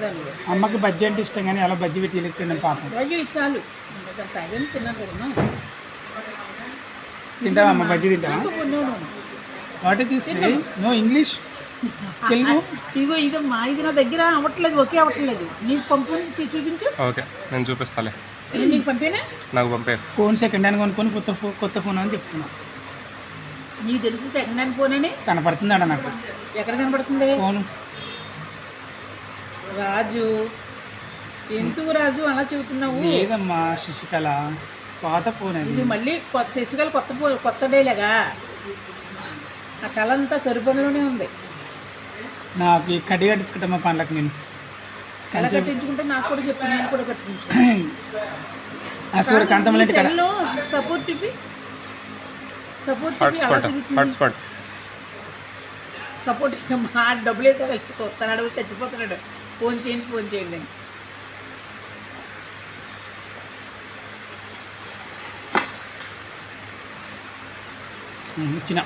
అని. అమ్మకి బజ్జీ అంటే ఇష్టం, కానీ అలా బజ్జీ పెట్టి వెళ్ళిపోయినాం పాపం. అయ్యో ఇచ్చాలు తాగని తిన్నాను కదా. తింటావా అమ్మ? బజ్జీ తింటావా? వాటి తీస్తే నో ఇంగ్లీష్, తెలుగు. ఇగో ఇది నా దగ్గర అవ్వట్లేదు, ఒకే అవ్వట్లేదు. నీకు పంపించి చూపించు. ఓకే, నేను చూపిస్తాలే. నీకు పంపేనా? నాకు పంపే. ఫోన్ సెకండ్ హ్యాండ్ కొనుక్కొని కొత్త ఫోన్ అని చెప్తున్నా. నీకు తెలిసి సెకండ్ హ్యాండ్ ఫోన్ అని కనపడుతుందా నాకు? ఎక్కడ కనపడుతుంది ఫోన్? రాజు, ఎందుకు రాజు అలా చెబుతున్నావు? లేదమ్మా శశికళ, పాత ఫోన్ అది. ఇది మళ్ళీ శశికళ కొత్త డైలాగా? ఆ కళ అంతా కరుపనిలోనే ఉంది. నాకు ఈ కడ్డీ కట్టించుకుంటామా పండ్లకు. నేను కళ కట్టించుకుంటే నాకు కూడా చెప్పి నేను కూడా కట్టించుకుంటాను. అసలు కాంతమల్లి సపోర్ట్ హాట్స్పాట్ సపోర్ట్ మా డబ్బులు వేసే వెళ్ళి చూస్తున్నాడు, చచ్చిపోతున్నాడు. ఫోన్ చేయండి అని. ఇచ్చిన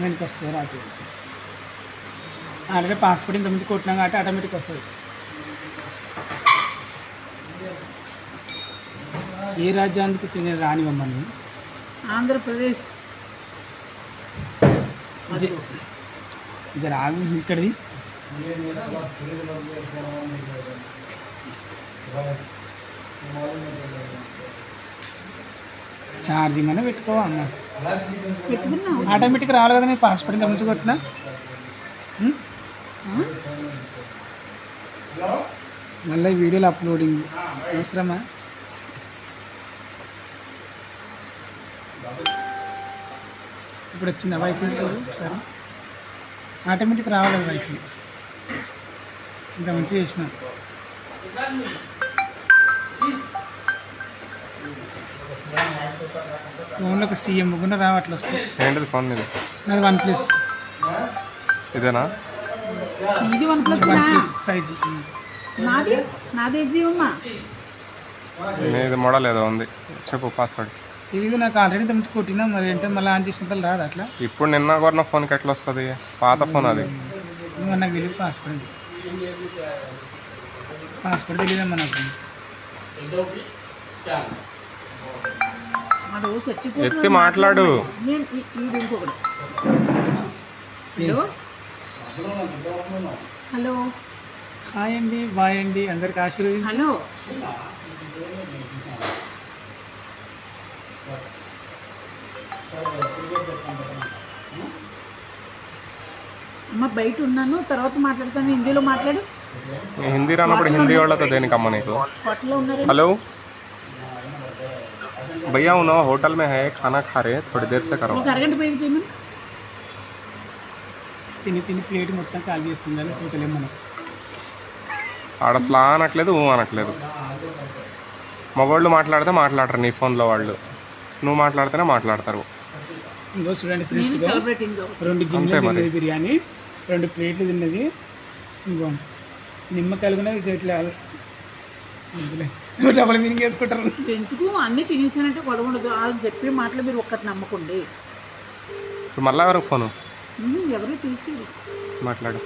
వెనక్కి వస్తుంది రాత్రి. ఆల్రెడీ పాస్పోర్ట్ ఇంతకుముందు కొట్టినాం కాబట్టి ఆటోమేటిక్ వస్తుంది. ఏ రాజ్యానికి చెందిన రానివమ్మని? ఆంధ్రప్రదేశ్. జర ఆగు, ఇక్కడిది ఛార్జింగ్ అనే పెట్టుకోవా అమ్మ. పెట్టుకున్నా ఆటోమేటిక్ రావాలి కదా, నేను పాస్పోర్ట్ ఇంత ముందు కొట్టినా. మళ్ళీ వీడియోలు అప్లోడింగ్ అవసరమా? ఇప్పుడు వచ్చిందా వైఫై? చూడు ఒకసారి, ఆటోమేటిక్ రావాలి వైఫై. ఇంత మంచి చేసినాం. ఫోన్లో ఒక సీఎం కూడా రావట్లు వస్తాయి. ఏంటిది ఫోన్ మీద? నాది OnePlus. ఇదేనా? ఇది OnePlus. OnePlus 5G. నాదే జీవమ్మా. ఇది మోడల్ ఏదో ఉంది, చెప్పు పాస్వర్డ్. తెలీదు నాకు, ఆల్రెడీ ఇంత మంచి కొట్టినా. మరి ఏంటో మళ్ళీ ఆన్ చేసినప్పుడు రాదు అట్లా. ఇప్పుడు నిన్న కొన్న ఫోన్కి ఎట్లా వస్తుంది? పాత ఫోన్ అది. నాకు తెలియదు పాస్పోర్ట్. పాస్పోర్ట్ తెలియదమ్మా నాకు. ఎత్తి మాట్లాడు. హలో, హాయ్ అండి, బాయ్ అండి, అందరికి ఆశీర్వదించి. హలో, అమ్మ బయట ఉన్నాను, తర్వాత మాట్లాడతాను. హిందీలో మాట్లాడు. హిందీ రానప్పుడు హిందీ వాళ్ళతో దేనికమ్మా నీకు? హోటల్లో ఉన్నారు. हेलो भैया उन होटल में है, खाना खा रहे हैं, थोड़ी देर से करो. ఒక అరగంట పోయి చేయమని. తిని ప్లేట్ మొత్తం కాల్ చేస్తుందని పోతలేము మనం. ఆడ అసలు అనట్లేదు, అనట్లేదు. మా వాళ్ళు మాట్లాడితే మాట్లాడరు నీ ఫోన్లో, వాళ్ళు నువ్వు మాట్లాడితేనే మాట్లాడతారు. ఇంకో చూడండి నేను ఫ్రెండ్స్, సెలబ్రేటింగ్ 2 గిన్నెలు తిన్నది బిర్యానీ, 2 ప్లేట్లు తిన్నది. ఇంకో నిమ్మకాయలు కూడా ఇట్లా డబుల్ మీనింగ్ వేసుకుంటారు. ఎందుకు అన్నీ తినేసానంటే గొడవ ఉండదు. వాళ్ళు చెప్పే మాటలు మీరు ఒక్కటి నమ్మకండి. ఇప్పుడు మళ్ళీ ఎవరికి ఫోను ఎవరో చేసి మాట్లాడు.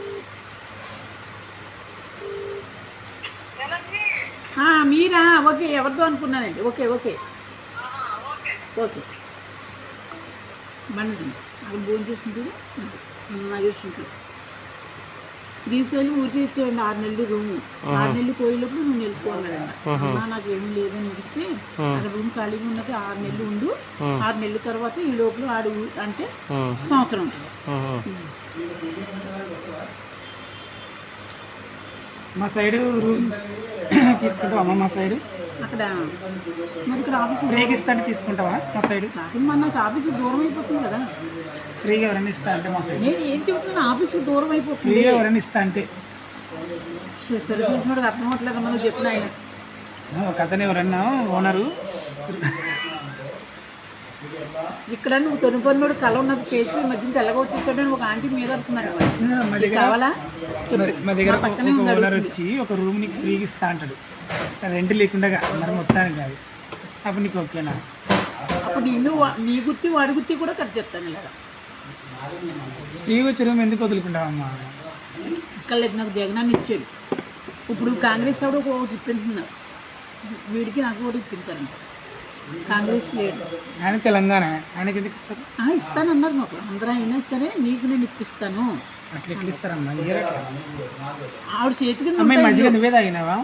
మీరా? ఓకే, ఎవరితో అనుకున్నానండి. Okay okay okay. బండి అక్కడ భోజనం చేసింది నాగేశ్వరికి. శ్రీశైలం ఊరికి ఇచ్చేయండి 6 నెలలు రూము. 6 నెలలు పోయేటప్పుడు నువ్వు వెళ్ళిపోవాలండి. అమ్మా నాకేం లేదని ఇస్తే అక్కడ రూమ్ ఖాళీగా ఉన్నది, 6 నెలలు ఉండు. 6 నెలల తర్వాత ఈ లోపల ఆడు అంటే సంవత్సరం. మా సైడ్ రూమ్ తీసుకుంటావా అమ్మ? మా సైడ్ అక్కడ మరి ఇక్కడ ఆఫీస్ ఫ్రీగా ఇస్తాను, తీసుకుంటావా మా సైడ్? కాదమ్మా, నాకు ఆఫీస్కి దూరం అయిపోతుంది కదా. ఫ్రీగా ఎవరైనా ఇస్తా అంటే మా సైడ్? నేను ఏం చెప్తున్నాను, ఆఫీస్కి దూరం అయిపోతుంది. ఫ్రీగా ఎవరైనా ఇస్తా అంటే తెలిసినోడికి అర్థం అవ్వట్లేదు. మనం చెప్పిన ఆయన ఒక అతను ఎవరన్నా ఓనరు ఇక్కడ నువ్వు తొలిపన్నోడు కళ ఉన్నది పేసి మధ్య తెల్లగా వచ్చేసాడని ఒక ఆంటీ మీద అడుగుతున్నారు. కావాలా? మా దగ్గర ఒక ఓనర్ వచ్చి ఒక రూమ్ నీకు ఫ్రీగా ఇస్తా అంటాడు, రెంట్ లేకుండా మరి మొత్తానికి కాదు. అప్పుడు నీకు ఓకేనా? అప్పుడు నిన్ను నీ గుర్తి వాడి గుర్తి కూడా కట్ చేస్తాను. ఇలాగా ఫ్రీగా వచ్చే రూమ్ ఎందుకు వదులుకుంటావమ్మా? ఇక్కడ లేదు, నాకు జగనాన్ని ఇచ్చాడు. ఇప్పుడు కాంగ్రెస్ ఆవిడ ఒకటి ఇప్పింటున్నారు, వీడికి నాకు కూడా ఇప్పించారంట. కాంగ్రెస్ లేడు, ఆయన తెలంగాణ, ఆయనకి ఎందుకు ఇస్తారు? ఇస్తానన్నారు మాకు. అందరూ అయినా సరే నీకు నేను ఇప్పిస్తాను. అట్లా ఎట్లా ఇస్తారమ్మా? ఇయ్యరు అట్లా. ఆవిడ చేతికి అమ్మాయి మధ్యగా నువ్వే తాగినావా?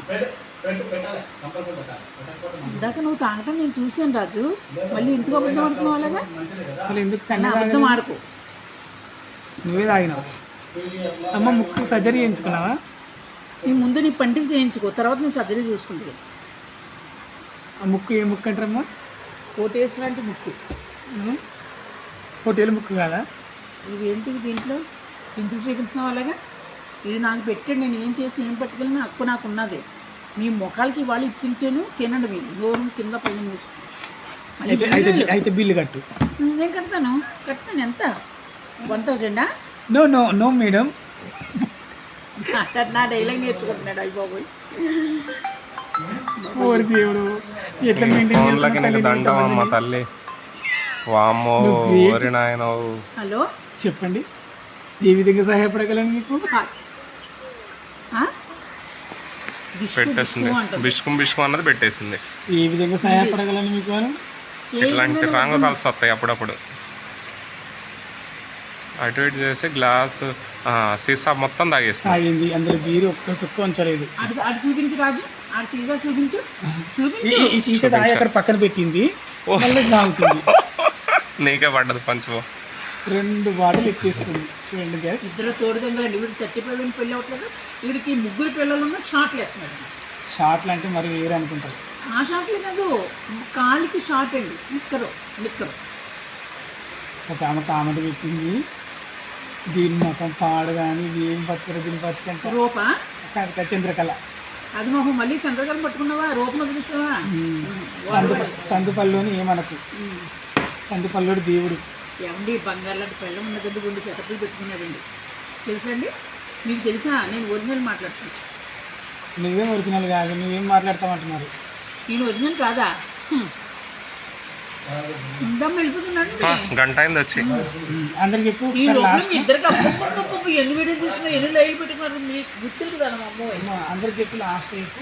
ఇందాక నువ్వు తాగటం నేను చూశాను రాజు. మళ్ళీ ఇంటికి అబద్ధం ఆడుతున్నావు. అలాగా మళ్ళీ ఎందుకు కన్నా అబద్ధం ఆడుకో. నువ్వే తాగినావు. అమ్మ ముక్కు సర్జరీ చేయించుకున్నావా? నీ ముందు నీ పంటికి చేయించుకో, తర్వాత నేను సర్జరీ చూసుకుంటే. ఆ ముక్కు ఏ ముక్కు అంటారమ్మా? కోటేశ్వర లాంటి ముక్కు. ఫోటోలు ముక్కు కాదా? ఇవేంటివి దీంట్లో ఎందుకు చూపించినావు? అలాగా ఇది నాకు పెట్టండి, నేను ఏం చేసి ఏం పట్టుకెళ్ళిన హక్కు నాకు ఉన్నది. మీ మొఖాలకి వాళ్ళు ఇప్పించాను, తినండి. మీరు నోరు కింద పైన మూసుకో. అయితే బిల్లు కట్టు. నేను కడతాను. ఎంత 1000? No no no madam. నా డైలాగ్ నేర్చుకుంటున్నాడు అయిపోయి. ఓరి దేవుడు ఎట్లా మెయింటైన్ ఫోన్లకి నీకు దండం అమ్మ తల్లి. వామ్మో ఓరి నాయనో. హలో చెప్పండి, ఏ విధంగా సహాయపడగలను మీకు? పెట్టేసింది బిష్కుం బిష్కుం అన్నది పెట్టేసింది. ఏ విధంగా సహాయపడగలను మీకు అని? ఇట్లాంటి రాంగ్ కాల్స్ వస్తాయి అప్పుడప్పుడు. అటు ఇటు చేసి గ్లాస్ సీసా మొత్తం తాగేసింది. తాగింది, అందులో బీరు ఒక్క సుక్క ఉంచలేదు. అది చూపించు రాజు, ఆడు సీసా చూపించు. ఈ సీసా తాగి అక్కడ పక్కన పెట్టింది, మళ్ళీ తాగుతుంది. నీకే పడ్డది పంచుకో. 2 బాటలు ఎక్కేస్తుంది చూడండి గ్యాస్. ఇద్దరు తోడుదండి. వీడు 35 పెళ్ళి అవ్వట్లేదు, వీడికి 3 పిల్లలు ఉన్న షార్ట్లు వేస్తున్నాడు. షార్ట్లు అంటే మరి వేరే అనుకుంటారు. ఆ షార్ట్లు కాదు, కాలికి షార్ట్ అండి. నిక్కరు ఒక ఆమె కామెడీ పెట్టింది, దీని మొఖం పాడు కానీ ఏం బతుకరు దీని బతుకంటే రూప చంద్రకళ. అది మొహం మళ్ళీ చంద్రకళ పట్టుకున్నావా, రూపం వదిలిస్తావా? సందుపల్లిలోని ఏమనకు, సందుపల్లిలోని దేవుడు. ఏమండి బంగారు లాంటి పెళ్ళం ఉన్నదండి, 2 సెటప్లు పెట్టుకున్నాడండి. తెలుసా అండి మీకు? తెలుసా? నేను ఒరిజినల్ మాట్లాడుతున్నాను. నువ్వేం ఒరిజినల్ కాదు, నువ్వేం మాట్లాడతామంటున్నారు. నేను ఒరిజినల్ కాదా? ఇందమ్మ వెళ్ళిపోతున్నాడు. గంట అయింది వచ్చి. అందరికి చెప్పు ఈ ఇద్దరికి అప్పుడు ఎన్ని వీడియోలు తీసుకున్నారు, ఎన్ని లైవ్ పెట్టుకున్నారు మీకు గుర్తులు కదా మా అమ్మాయి. అందరికి చెప్పు లాస్ట్ అయిపో.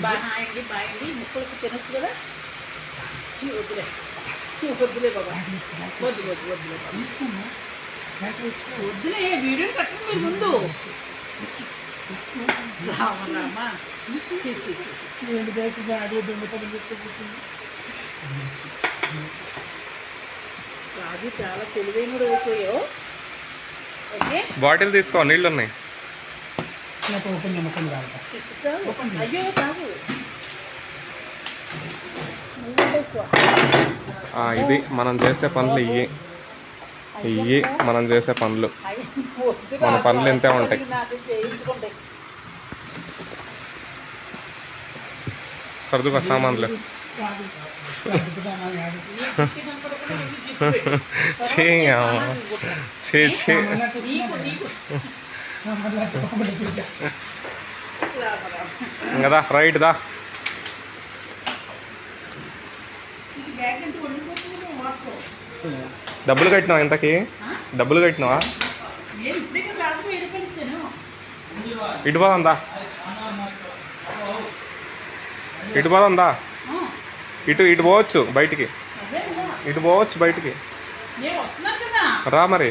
బాయండి బాయండి ముక్కలకి తినొచ్చు కదా. వద్దులే వద్దులే బాబా, వద్దులే వీడియోలు కట్టండి మీరు ముందు. రాజు చాలా తెలివైన అయిపోయావు. ఓకే బాటిల్ తీసుకో, నీళ్ళు ఉన్నాయి. అయ్యో కాదు, ఇది మనం చేసే పనులు, ఇవి మనం చేసే పనులు. మన పనులు ఎంతే ఉంటాయి. సర్దుగా సామాన్లు. కదా రైట్ దా. డబ్బులు కట్టినావా? ఇంతకి డబ్బులు కట్టినావా? ఇటు పోదా, ఇటు పోదా, ఇటు పోవచ్చు బయటికి, ఇటు పోవచ్చు బయటికి రా. మరి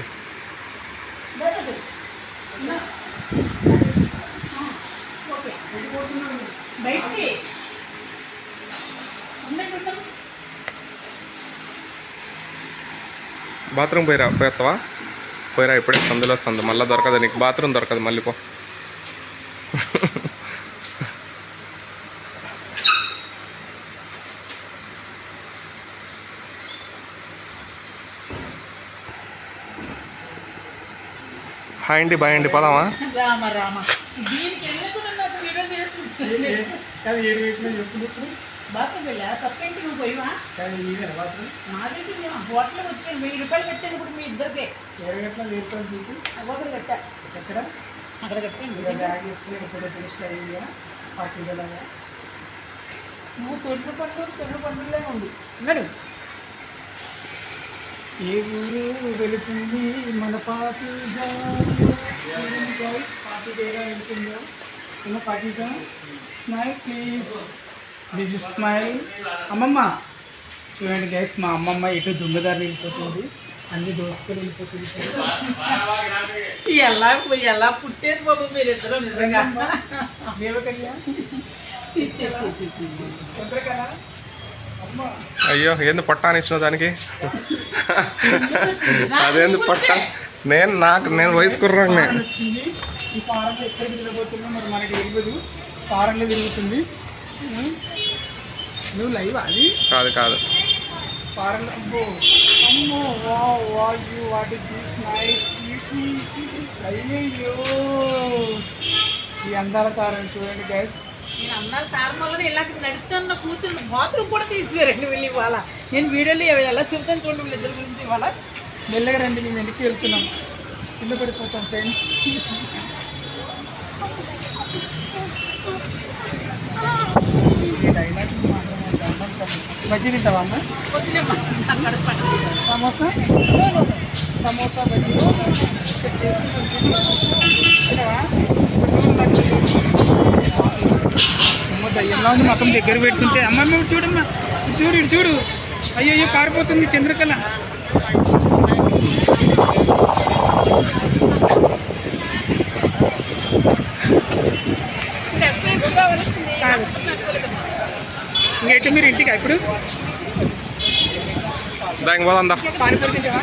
బాత్రూమ్ పోయేస్తావా? పోయిరా, ఇప్పుడే సందులో వస్తుంది, మళ్ళీ దొరకదు నీకు, బాత్రూమ్ దొరకదు మళ్ళీ. పో. హాయ్ అండి, బాయ్ అండి, పోదామా? బాత్రూమ్ వెళ్ళా తప్పేంటి? నువ్వు పోయివా? మాదేంటి హోటల్ వచ్చాను, 1000 రూపాయలు కట్టాను ఇప్పుడు మీ ఇద్దరికే. ఒకరు కట్టా అక్కడ కట్టాను. నువ్వు తొలి పండుగలే ఉంది. అన్నాడు ఏ ఊరు వెళుతుంది మన పార్టీజా, పార్టీగా వెళ్తుందో మన పార్టీజా. Smile please, this is smile. అమ్మమ్మ చూడండి గైస్, మా అమ్మమ్మ ఎటు దుంగదారి వెళ్ళిపోతుంది, అన్ని దోసుకొని వెళ్ళిపోతుంది. ఎలా పుట్టేది బాబు మీరు ఇద్దరు నిజంగా. దేవకన్యా చంద్రకళ. అయ్యో ఏంది పొట్ట అనిచ్చినావు దానికి? అదేంది పొట్ట? నేను వయసు కుర్రాన్ని. వచ్చింది ఈ ఫారెన్లో ఎక్కడికి తిరగబోతున్నా మరి మనకి తెలియదు. ఫారెన్లో తిరుగుతుంది. నువ్వు లైవ్ అది కాదు ఫారెన్లో. అమ్మో వాట్ ఇస్ దిస్ నైస్ అయ్యో ఈ అందాల తారం చూడండి గైస్. నేను అందాల తారం వల్ల ఇలా నడుస్తున్న కూర్చున్న బాత్రూమ్ కూడా తీసేరండి వీళ్ళు ఇవాళ. నేను వీడియోలో ఎలా చెబుతాను చూడండి వీళ్ళిద్దరి గురించి. ఇవాళ మెల్లగా రండి, మేము వెనక్కి వెళ్తున్నాం. కింద పడిపోతాం ఫ్రెండ్స్. బజ్జీ తింటావా అమ్మ? సమోసా సమోసా బజ్జీ దయ్యంలో ఉంది మొత్తం దగ్గర పెడుతుంటే. అమ్మ చూడమ్మా, చూడు ఇటు చూడు. అయ్యో పారిపోతుంది చంద్రకళ. ఇంకైతే మీరు ఇంటికి ఇప్పుడు దానికి పోదా పానీపూరి తింటావా?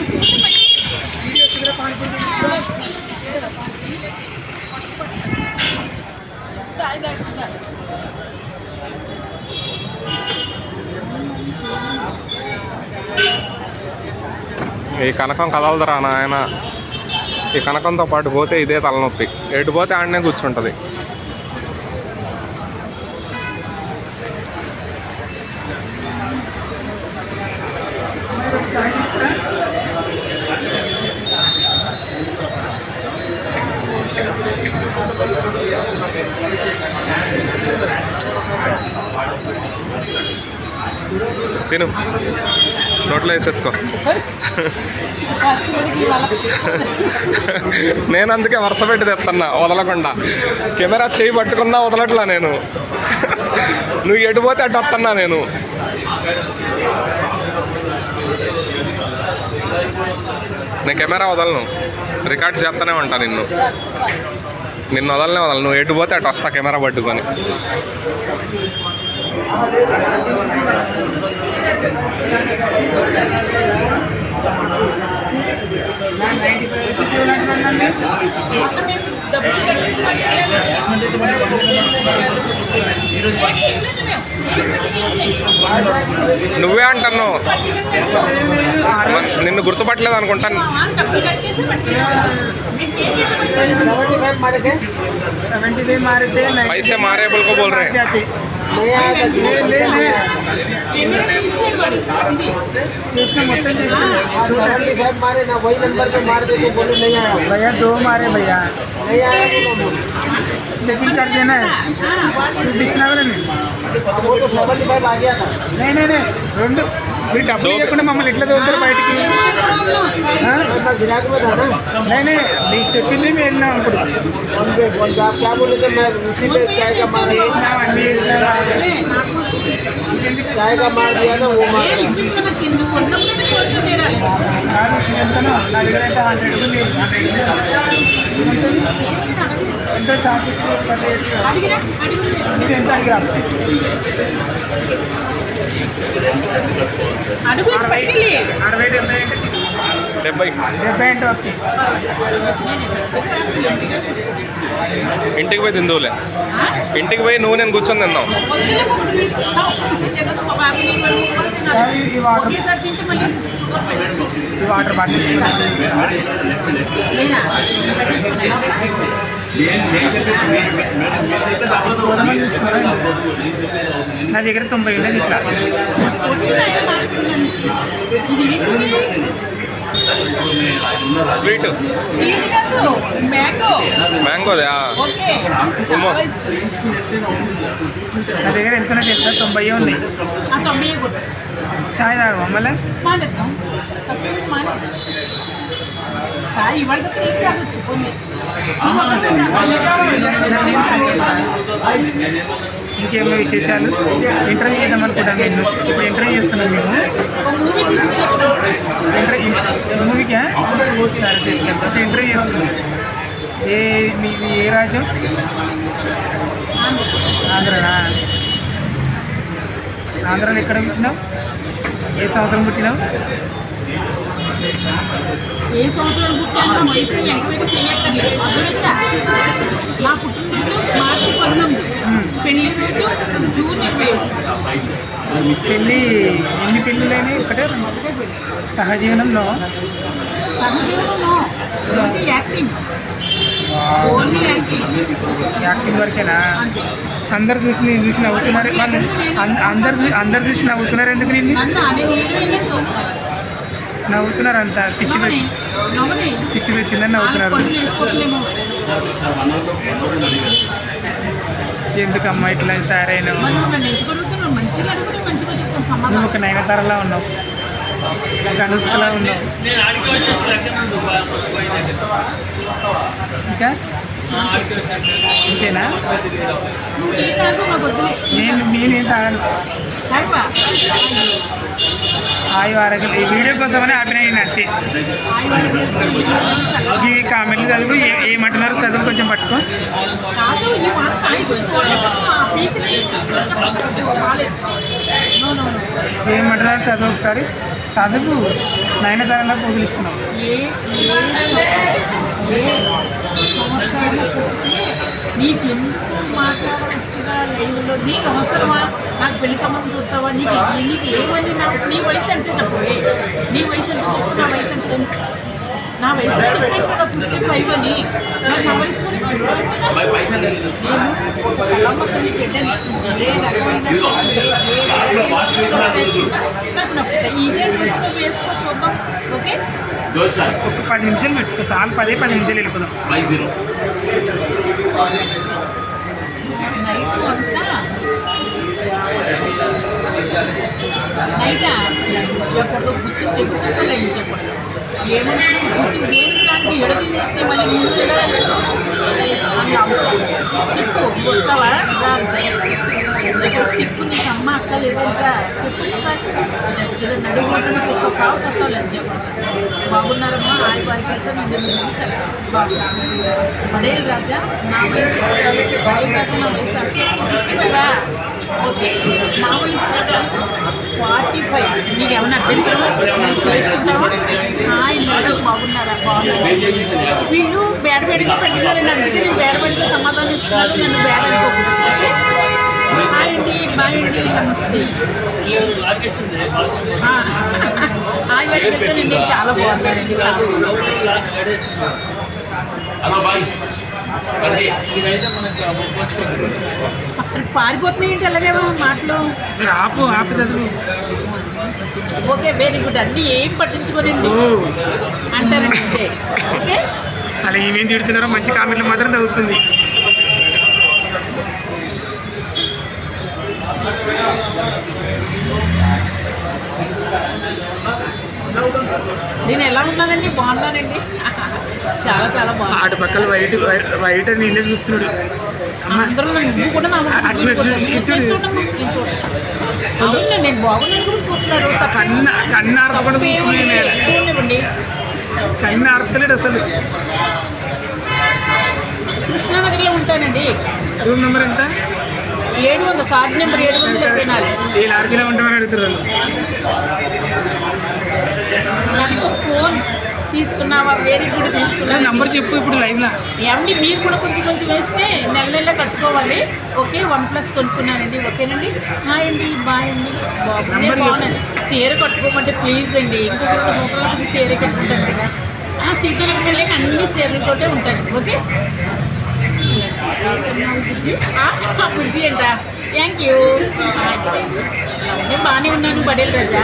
వీడియో వస్తుందా పానీపూరి? ఈ కనకం కదలదురా నాయన. ఈ కనకంతో పాటు పోతే ఇదే తలనొప్పి. ఎటు పోతే ఆడనే కూర్చుంటుంది. తిను, నోట్లో వేసేసుకో. నేను అందుకే వరుస పెట్టి తెస్తున్నా వదలకుండా. కెమెరా చేయి పట్టుకున్నా వదలట్లా నేను. నువ్వు ఎటు పోతే అటు వస్తున్నా నేను. నేను కెమెరా వదలను, రికార్డ్ చేస్తూనే ఉంటా నిన్ను వదలనే వదలను. నువ్వు ఎటు పోతే అటు వస్తా కెమెరా పట్టుకొని. నువ్వే అంటున్నావు, నిన్ను గుర్తుపట్టలేదు అనుకుంటాను. 75 मारे थे, पैसे मारे बोल को बोल रहे हैं। मारे ना वही नंबर पे मार दे तो बोले नहीं आया भैया 2 मारे भैया नहीं आया बोलो चेकिंग कर देना है చూపించినా కూడా वो तो 75 आ गया था नहीं రెండు మీరు డబ్బులు ఇవ్వకుండా మమ్మల్ని ఎట్లా తోలుతారు బయటికి गिराक में था ना नहीं నీకు చెప్పింది మేము వెళ్ళినాం ఇప్పుడు आप क्या बोले थे मैं उसी पे चाय का मार చేసినాం అన్నీ చేసినాం चाय का मार दिया ना वो मार కాదు ఎంతనో నా దగ్గర అయితే 100 ఉంది 100 ఎంత షాప్ ఇది ఎంత అడిగిరా అడుగు పట్టుకెళ్ళి 60 70 70 అంటే ఓకే ఇంటికి పోయి తిందువులే. ఇంటికి పోయి నువ్వు నేను కూర్చొని తిందాం. ఈ వాటర్ బాటిల్ నా దగ్గర 90 ఉండేది ఇట్లా స్వీట్ మ్యాంగోదా? నా దగ్గర ఎంతనే తెలుసా 90 ఉంది. చాయ్ తాగు మమ్మల్ని ఇంకేమో విశేషాలు. ఇంటర్వ్యూ చేద్దాం అనుకుంటాను నేను. ఇప్పుడు ఇంటర్వ్యూ చేస్తున్నాను మేము. మూవీకా సరే తీసుకెళ్తా. ఇంటర్వ్యూ చేస్తున్నాం. మీది ఏ రాజ్యం? ఆంధ్రనా? ఆంధ్రాలో ఎక్కడ పుట్టినావు? ఏ సంవత్సరం పుట్టినావు? ఏ సంవత్సరం పుట్టాను వయసు ఎంక్వైరీ చేయక్కర్లేదు. నా పుట్టినరోజు మార్చి 19, పెళ్లి రోజు జూన్ 21. పెళ్ళి ఎన్ని పెళ్ళిళ్ళైనా ఒకటే సహజీవనంలో యాక్టింగ్ ఓన్లీ యాక్టింగ్ వరకేనా? అందరు చూసి నేను చూసి నవ్వుతున్నారు. వాళ్ళు అందరు చూసి నవ్వుతున్నారు ఎందుకు? నిన్ను నన్ను అనే హీరోయిన్ చూస్తారు. నవ్వుతున్నారు అంతా పిచ్చి నవ్వని వచ్చిందని నవ్వుతున్నారు. పనులు వేసుకోవట్లేమో. ఎందుకమ్మా ఇట్లా తయారైనావు? మరి నువ్వు నన్ను ఎందుకు అడుగుతున్నావు? మంచిగా అడుగుతూ మంచిగా చెప్తాను నువ్వు సమాధానం. ఒక నయనతారలా ఉన్నావు, ఒక అనుష్కలా ఉన్నావు. ఇంకా ఇంకేనా? నువ్వు టీ తాగు, మాకు వద్దులే. నేనేం తాగను. తాగువా? ఆయువు ఆరోగ్యం ఈ వీడియో కోసమని ఆపిన అంతే. ఈ కామెంట్లు చదువు ఏమంటున్నారు చదువు కొంచెం పట్టుకో. కాదు, ఈ మాట తాగి కొంచెం ఆ పీకిని బాగాలేదు. No no no. ఏమంటున్నారు చదువు ఒకసారి చదువు. నయనతారలా పూజలు ఇస్తున్నావు. సంవత్సరాల పుట్టితే నీకు ఎందుకు మాట్లాడవచ్చుగా లైవ్లో? నీకు అవసరమా? నాకు పెళ్లి సంబంధం చూస్తావా? నీకు ఏమని? నాకు నీ వయసు అంటే చెప్పే. నీ వయసు అంటే చెప్పు, నా వయసు అంటే తెలుసు. నా వయసు చెప్పాను కదా 55 అని. మరి నా వయసు గురించి నేను కళమ్మకని పెట్టాను. ఏ రకమైన నాకు నప్పుతాయి. ఇదే డ్రెస్తో వేసుకో చూద్దాం. ఓకే, ఒక 10 నిమిషాలు పెట్టుకో చాలు. 10 నిమిషాలు వెళ్ళిపోదాం. నైట్ అంతా నైటా చెప్పకూడదు, గుర్తు తెగుతుందో లైన్ చెప్పకూడదు. ఏమనుకుంటున్నావు? గుర్తు దేనికి దానికి ఎడదీసేసి మళ్ళీ ముందు ఎలా అని చెప్పు. వస్తావా? చెప్పు, నీకు అమ్మ అక్క లేదంటా చెప్పు. సార్ నడుగుంటుంది ఒక్క సాగు సత్తావు లేదు చెప్పండి. బాగున్నారమ్మా? ఆయి వారికి వెళ్తే నేను పడేలు రాజా నా వయసు పడేలు రాజా నా వయసు కదా. ఓకే, నా వయసు 45. నీకు ఏమన్నా అభ్యంతరం చేసుకుంటావా? ఇల్లు బాగున్నారా? బాగున్నారా? వీళ్ళు బేడబేడిగా పెట్టినారని అందుకే నేను బేడబేడిగా సమాధానం ఇస్తున్నాను. నన్ను బేడ అనుకోకూడదు. హాయ్ అండి, బాయ్ అండి, నమస్తే. హాయ్ వారికి వెళ్తే నేను చాలా బాగున్నానండి. అక్కడ పారిపోతున్నాయి ఏంటి అలాగేమో మాటలు? ఆపు చదువు. Okay, very good. అన్నీ ఏం పట్టించుకోనండి అంటారండి అంతే. ఓకే, అలా ఏమేం తిడుతున్నారో మంచి కామెంట్లు మాత్రం చదువుతుంది. నేను ఎలా ఉన్నానండి? బాగున్నానండి, చాలా చాలా బాగున్నాను. అటు పక్కల వైట్ అని నేనే చూస్తున్నాడు. అందరూ నువ్వు కూడా నా అవును, నేను బాగున్నాను కూడా చూస్తున్నారు. కన్ను ఆర్పకుండా చూడండి, కన్ను ఆర్పలేడు అసలు. కృష్ణానగర్లో ఉంటానండి. రూమ్ నెంబర్ ఎంత? 700, కార్డు నెంబర్ 774. ఏ లాడ్జ్లో ఉంటామని అడుగుతున్నారు. నాకు ఫోన్ తీసుకున్నావా? వెరీ గుడ్, తీసుకున్నా. నంబర్ చెప్పు ఇప్పుడు లైవ్లో. ఏమండి మీరు కూడా కొంచెం వేస్తే నెల కట్టుకోవాలి. Okay, OnePlus కొనుక్కున్నానండి. ఓకేనండి, హాయ్ అండి, బాయ్ అండి. బాగున్నాను. చీర కట్టుకోమంటే ప్లీజ్ అండి. ఇంకొక సంవత్సరాలకి చీర కట్టుకుంటాను కదా. సీజన్కి వెళ్ళాక అన్ని చీరలతోటే ఉంటాను. ఓకే, బుద్ధి అంట. Thank you. నేను బాగానే ఉన్నాను పడేలు రాజా.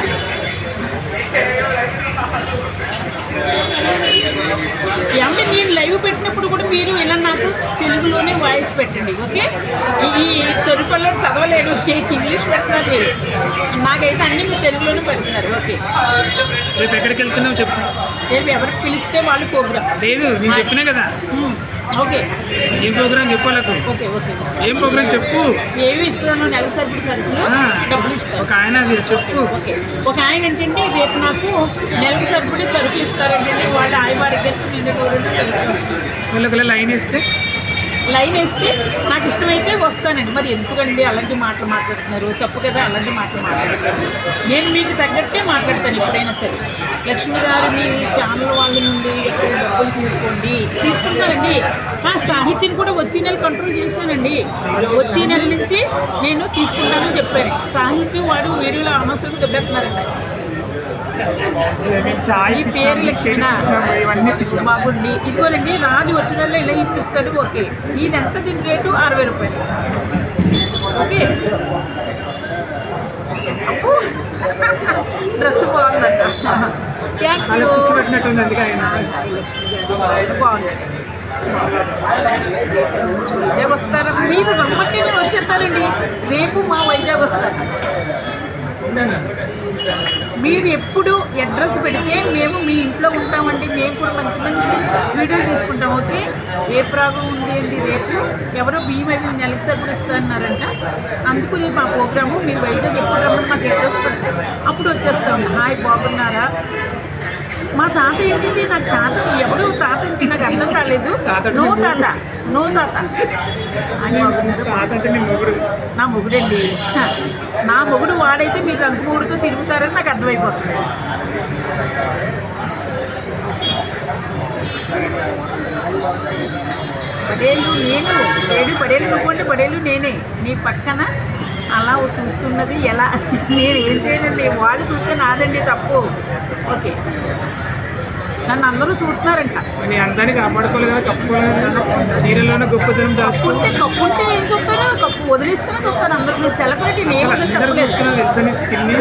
ఏమంటే నేను లైవ్ పెట్టినప్పుడు కూడా మీరు ఇలా నాకు తెలుగులోనే వాయిస్ పెట్టండి. ఓకే, ఈ తెలుగులో చదవలేరు, ఇంగ్లీష్ పెడుతున్నారు మీరు. నాకైతే అన్నీ మీరు తెలుగులోనే పెడుతున్నారు. ఓకే, రేపు ఎక్కడికి వెళ్తున్నావు చెప్పు. రేపు ఎవరికి పిలిస్తే వాళ్ళు ప్రోగ్రామ్ లేదు, నేను చెప్పినా కదా. ఓకే, ఏం ప్రోగ్రామ్ చెప్పాలకు? ఓకే ఓకే, ఏం ప్రోగ్రామ్ చెప్పు. ఏవి ఇస్తున్నాను? నెల సరుకులు డబ్బులు ఇస్తాను. ఒక ఆయన అది చెప్పు. ఓకే, ఒక ఆయన ఏంటంటే రేపు నాకు నెలకు సరిపడి సరుకులు ఇస్తారంటే వాళ్ళు ఆయవారికి వీళ్ళకి లైన్ వేస్తే నాకు ఇష్టమైతే వస్తానండి. మరి ఎందుకండి అలాంటి మాటలు మాట్లాడుతున్నారు? తప్పు కదా అలాంటి మాటలు మాట్లాడతారు. నేను మీకు తగ్గట్టే మాట్లాడతాను ఎప్పుడైనా సరే. లక్ష్మి గారు మీ ఛానల్ వాళ్ళ నుండి ఎక్కువ డబ్బులు తీసుకుంటానండి. సాహిత్యం కూడా వచ్చే నెల కంట్రోల్ చేశానండి. వచ్చే నెల నుంచి నేను తీసుకుంటానని చెప్పాను. సాహిత్యం వాడు వీడియోలో అనవసరంగా దెబ్బెత్తున్నారండి. ఈ పేరు లక్ష్మణ బాగుండి. ఇదిగోనండి, రాజు వచ్చినల్లో ఇలా ఇప్పిస్తాడు. ఓకే, ఇదంతా దీని రేటు 60 రూపాయలు. ఓకే, డ్రెస్ బాగుందంట. థ్యాంక్ చెప్పినట్టుంది అందుకే ఆయన బాగుంది. వైజాగ్ వస్తారా మీరు రమ్మంటే నేను వచ్చేస్తానండి. రేపు మా వైజాగ్ వస్తారు. మీరు ఎప్పుడు అడ్రస్ పెడితే మేము మీ ఇంట్లో ఉంటామండి. మేము కూడా మంచి మంచి వీడియోలు తీసుకుంటాం. ఓకే, ఏ ప్రాబ్లం ఉంది అండి? రేపు ఎవరో బియ్యం అవి నెలకి సరిపడి ఇస్తారన్నారంట. అందుకు రేపు ఆ ప్రోగ్రాము మీరు వైజాగ్ ఎప్పుడు రమ్మని మాకు అడ్రస్ పెడితే అప్పుడు వచ్చేస్తాము. హాయ్, బాగున్నారా? మా తాత ఏంటంటే, నాకు తాత ఎవరు తాత అంటే నాకు అర్థం కాలేదు. నో తాత, నో తాత అని బాగున్నారు. తాత అంటే మీ మొగుడు. నా మొగుడండి. నా మొగుడు వాడైతే మీరు రంగు మూడుతో తిరుగుతారని నాకు అర్థమైపోతుంది. పడేళ్ళు నేను, 7 పడేళ్ళు నువ్వంటే పడేళ్ళు నేనే. నీ పక్కన అలా చూస్తున్నది ఎలా? నేను ఏం చేయనండి. వాళ్ళు చూస్తే నాదండి తప్పు. ఓకే, నన్ను అందరూ చూస్తున్నారంట. నీ అందాన్ని కాపాడుకోలేదు కదా, కప్పుకోలేదు. చీరలోనే గొప్పతనం దాచుకుంటే కప్పుంటే ఏం చూస్తాను? కప్పు వదిలిస్తేనే చూస్తాను. అందరూ నేను సెలబ్రిటీ నేను అందరూ చూస్తున్నా తెలుసా నీ స్కిన్ని?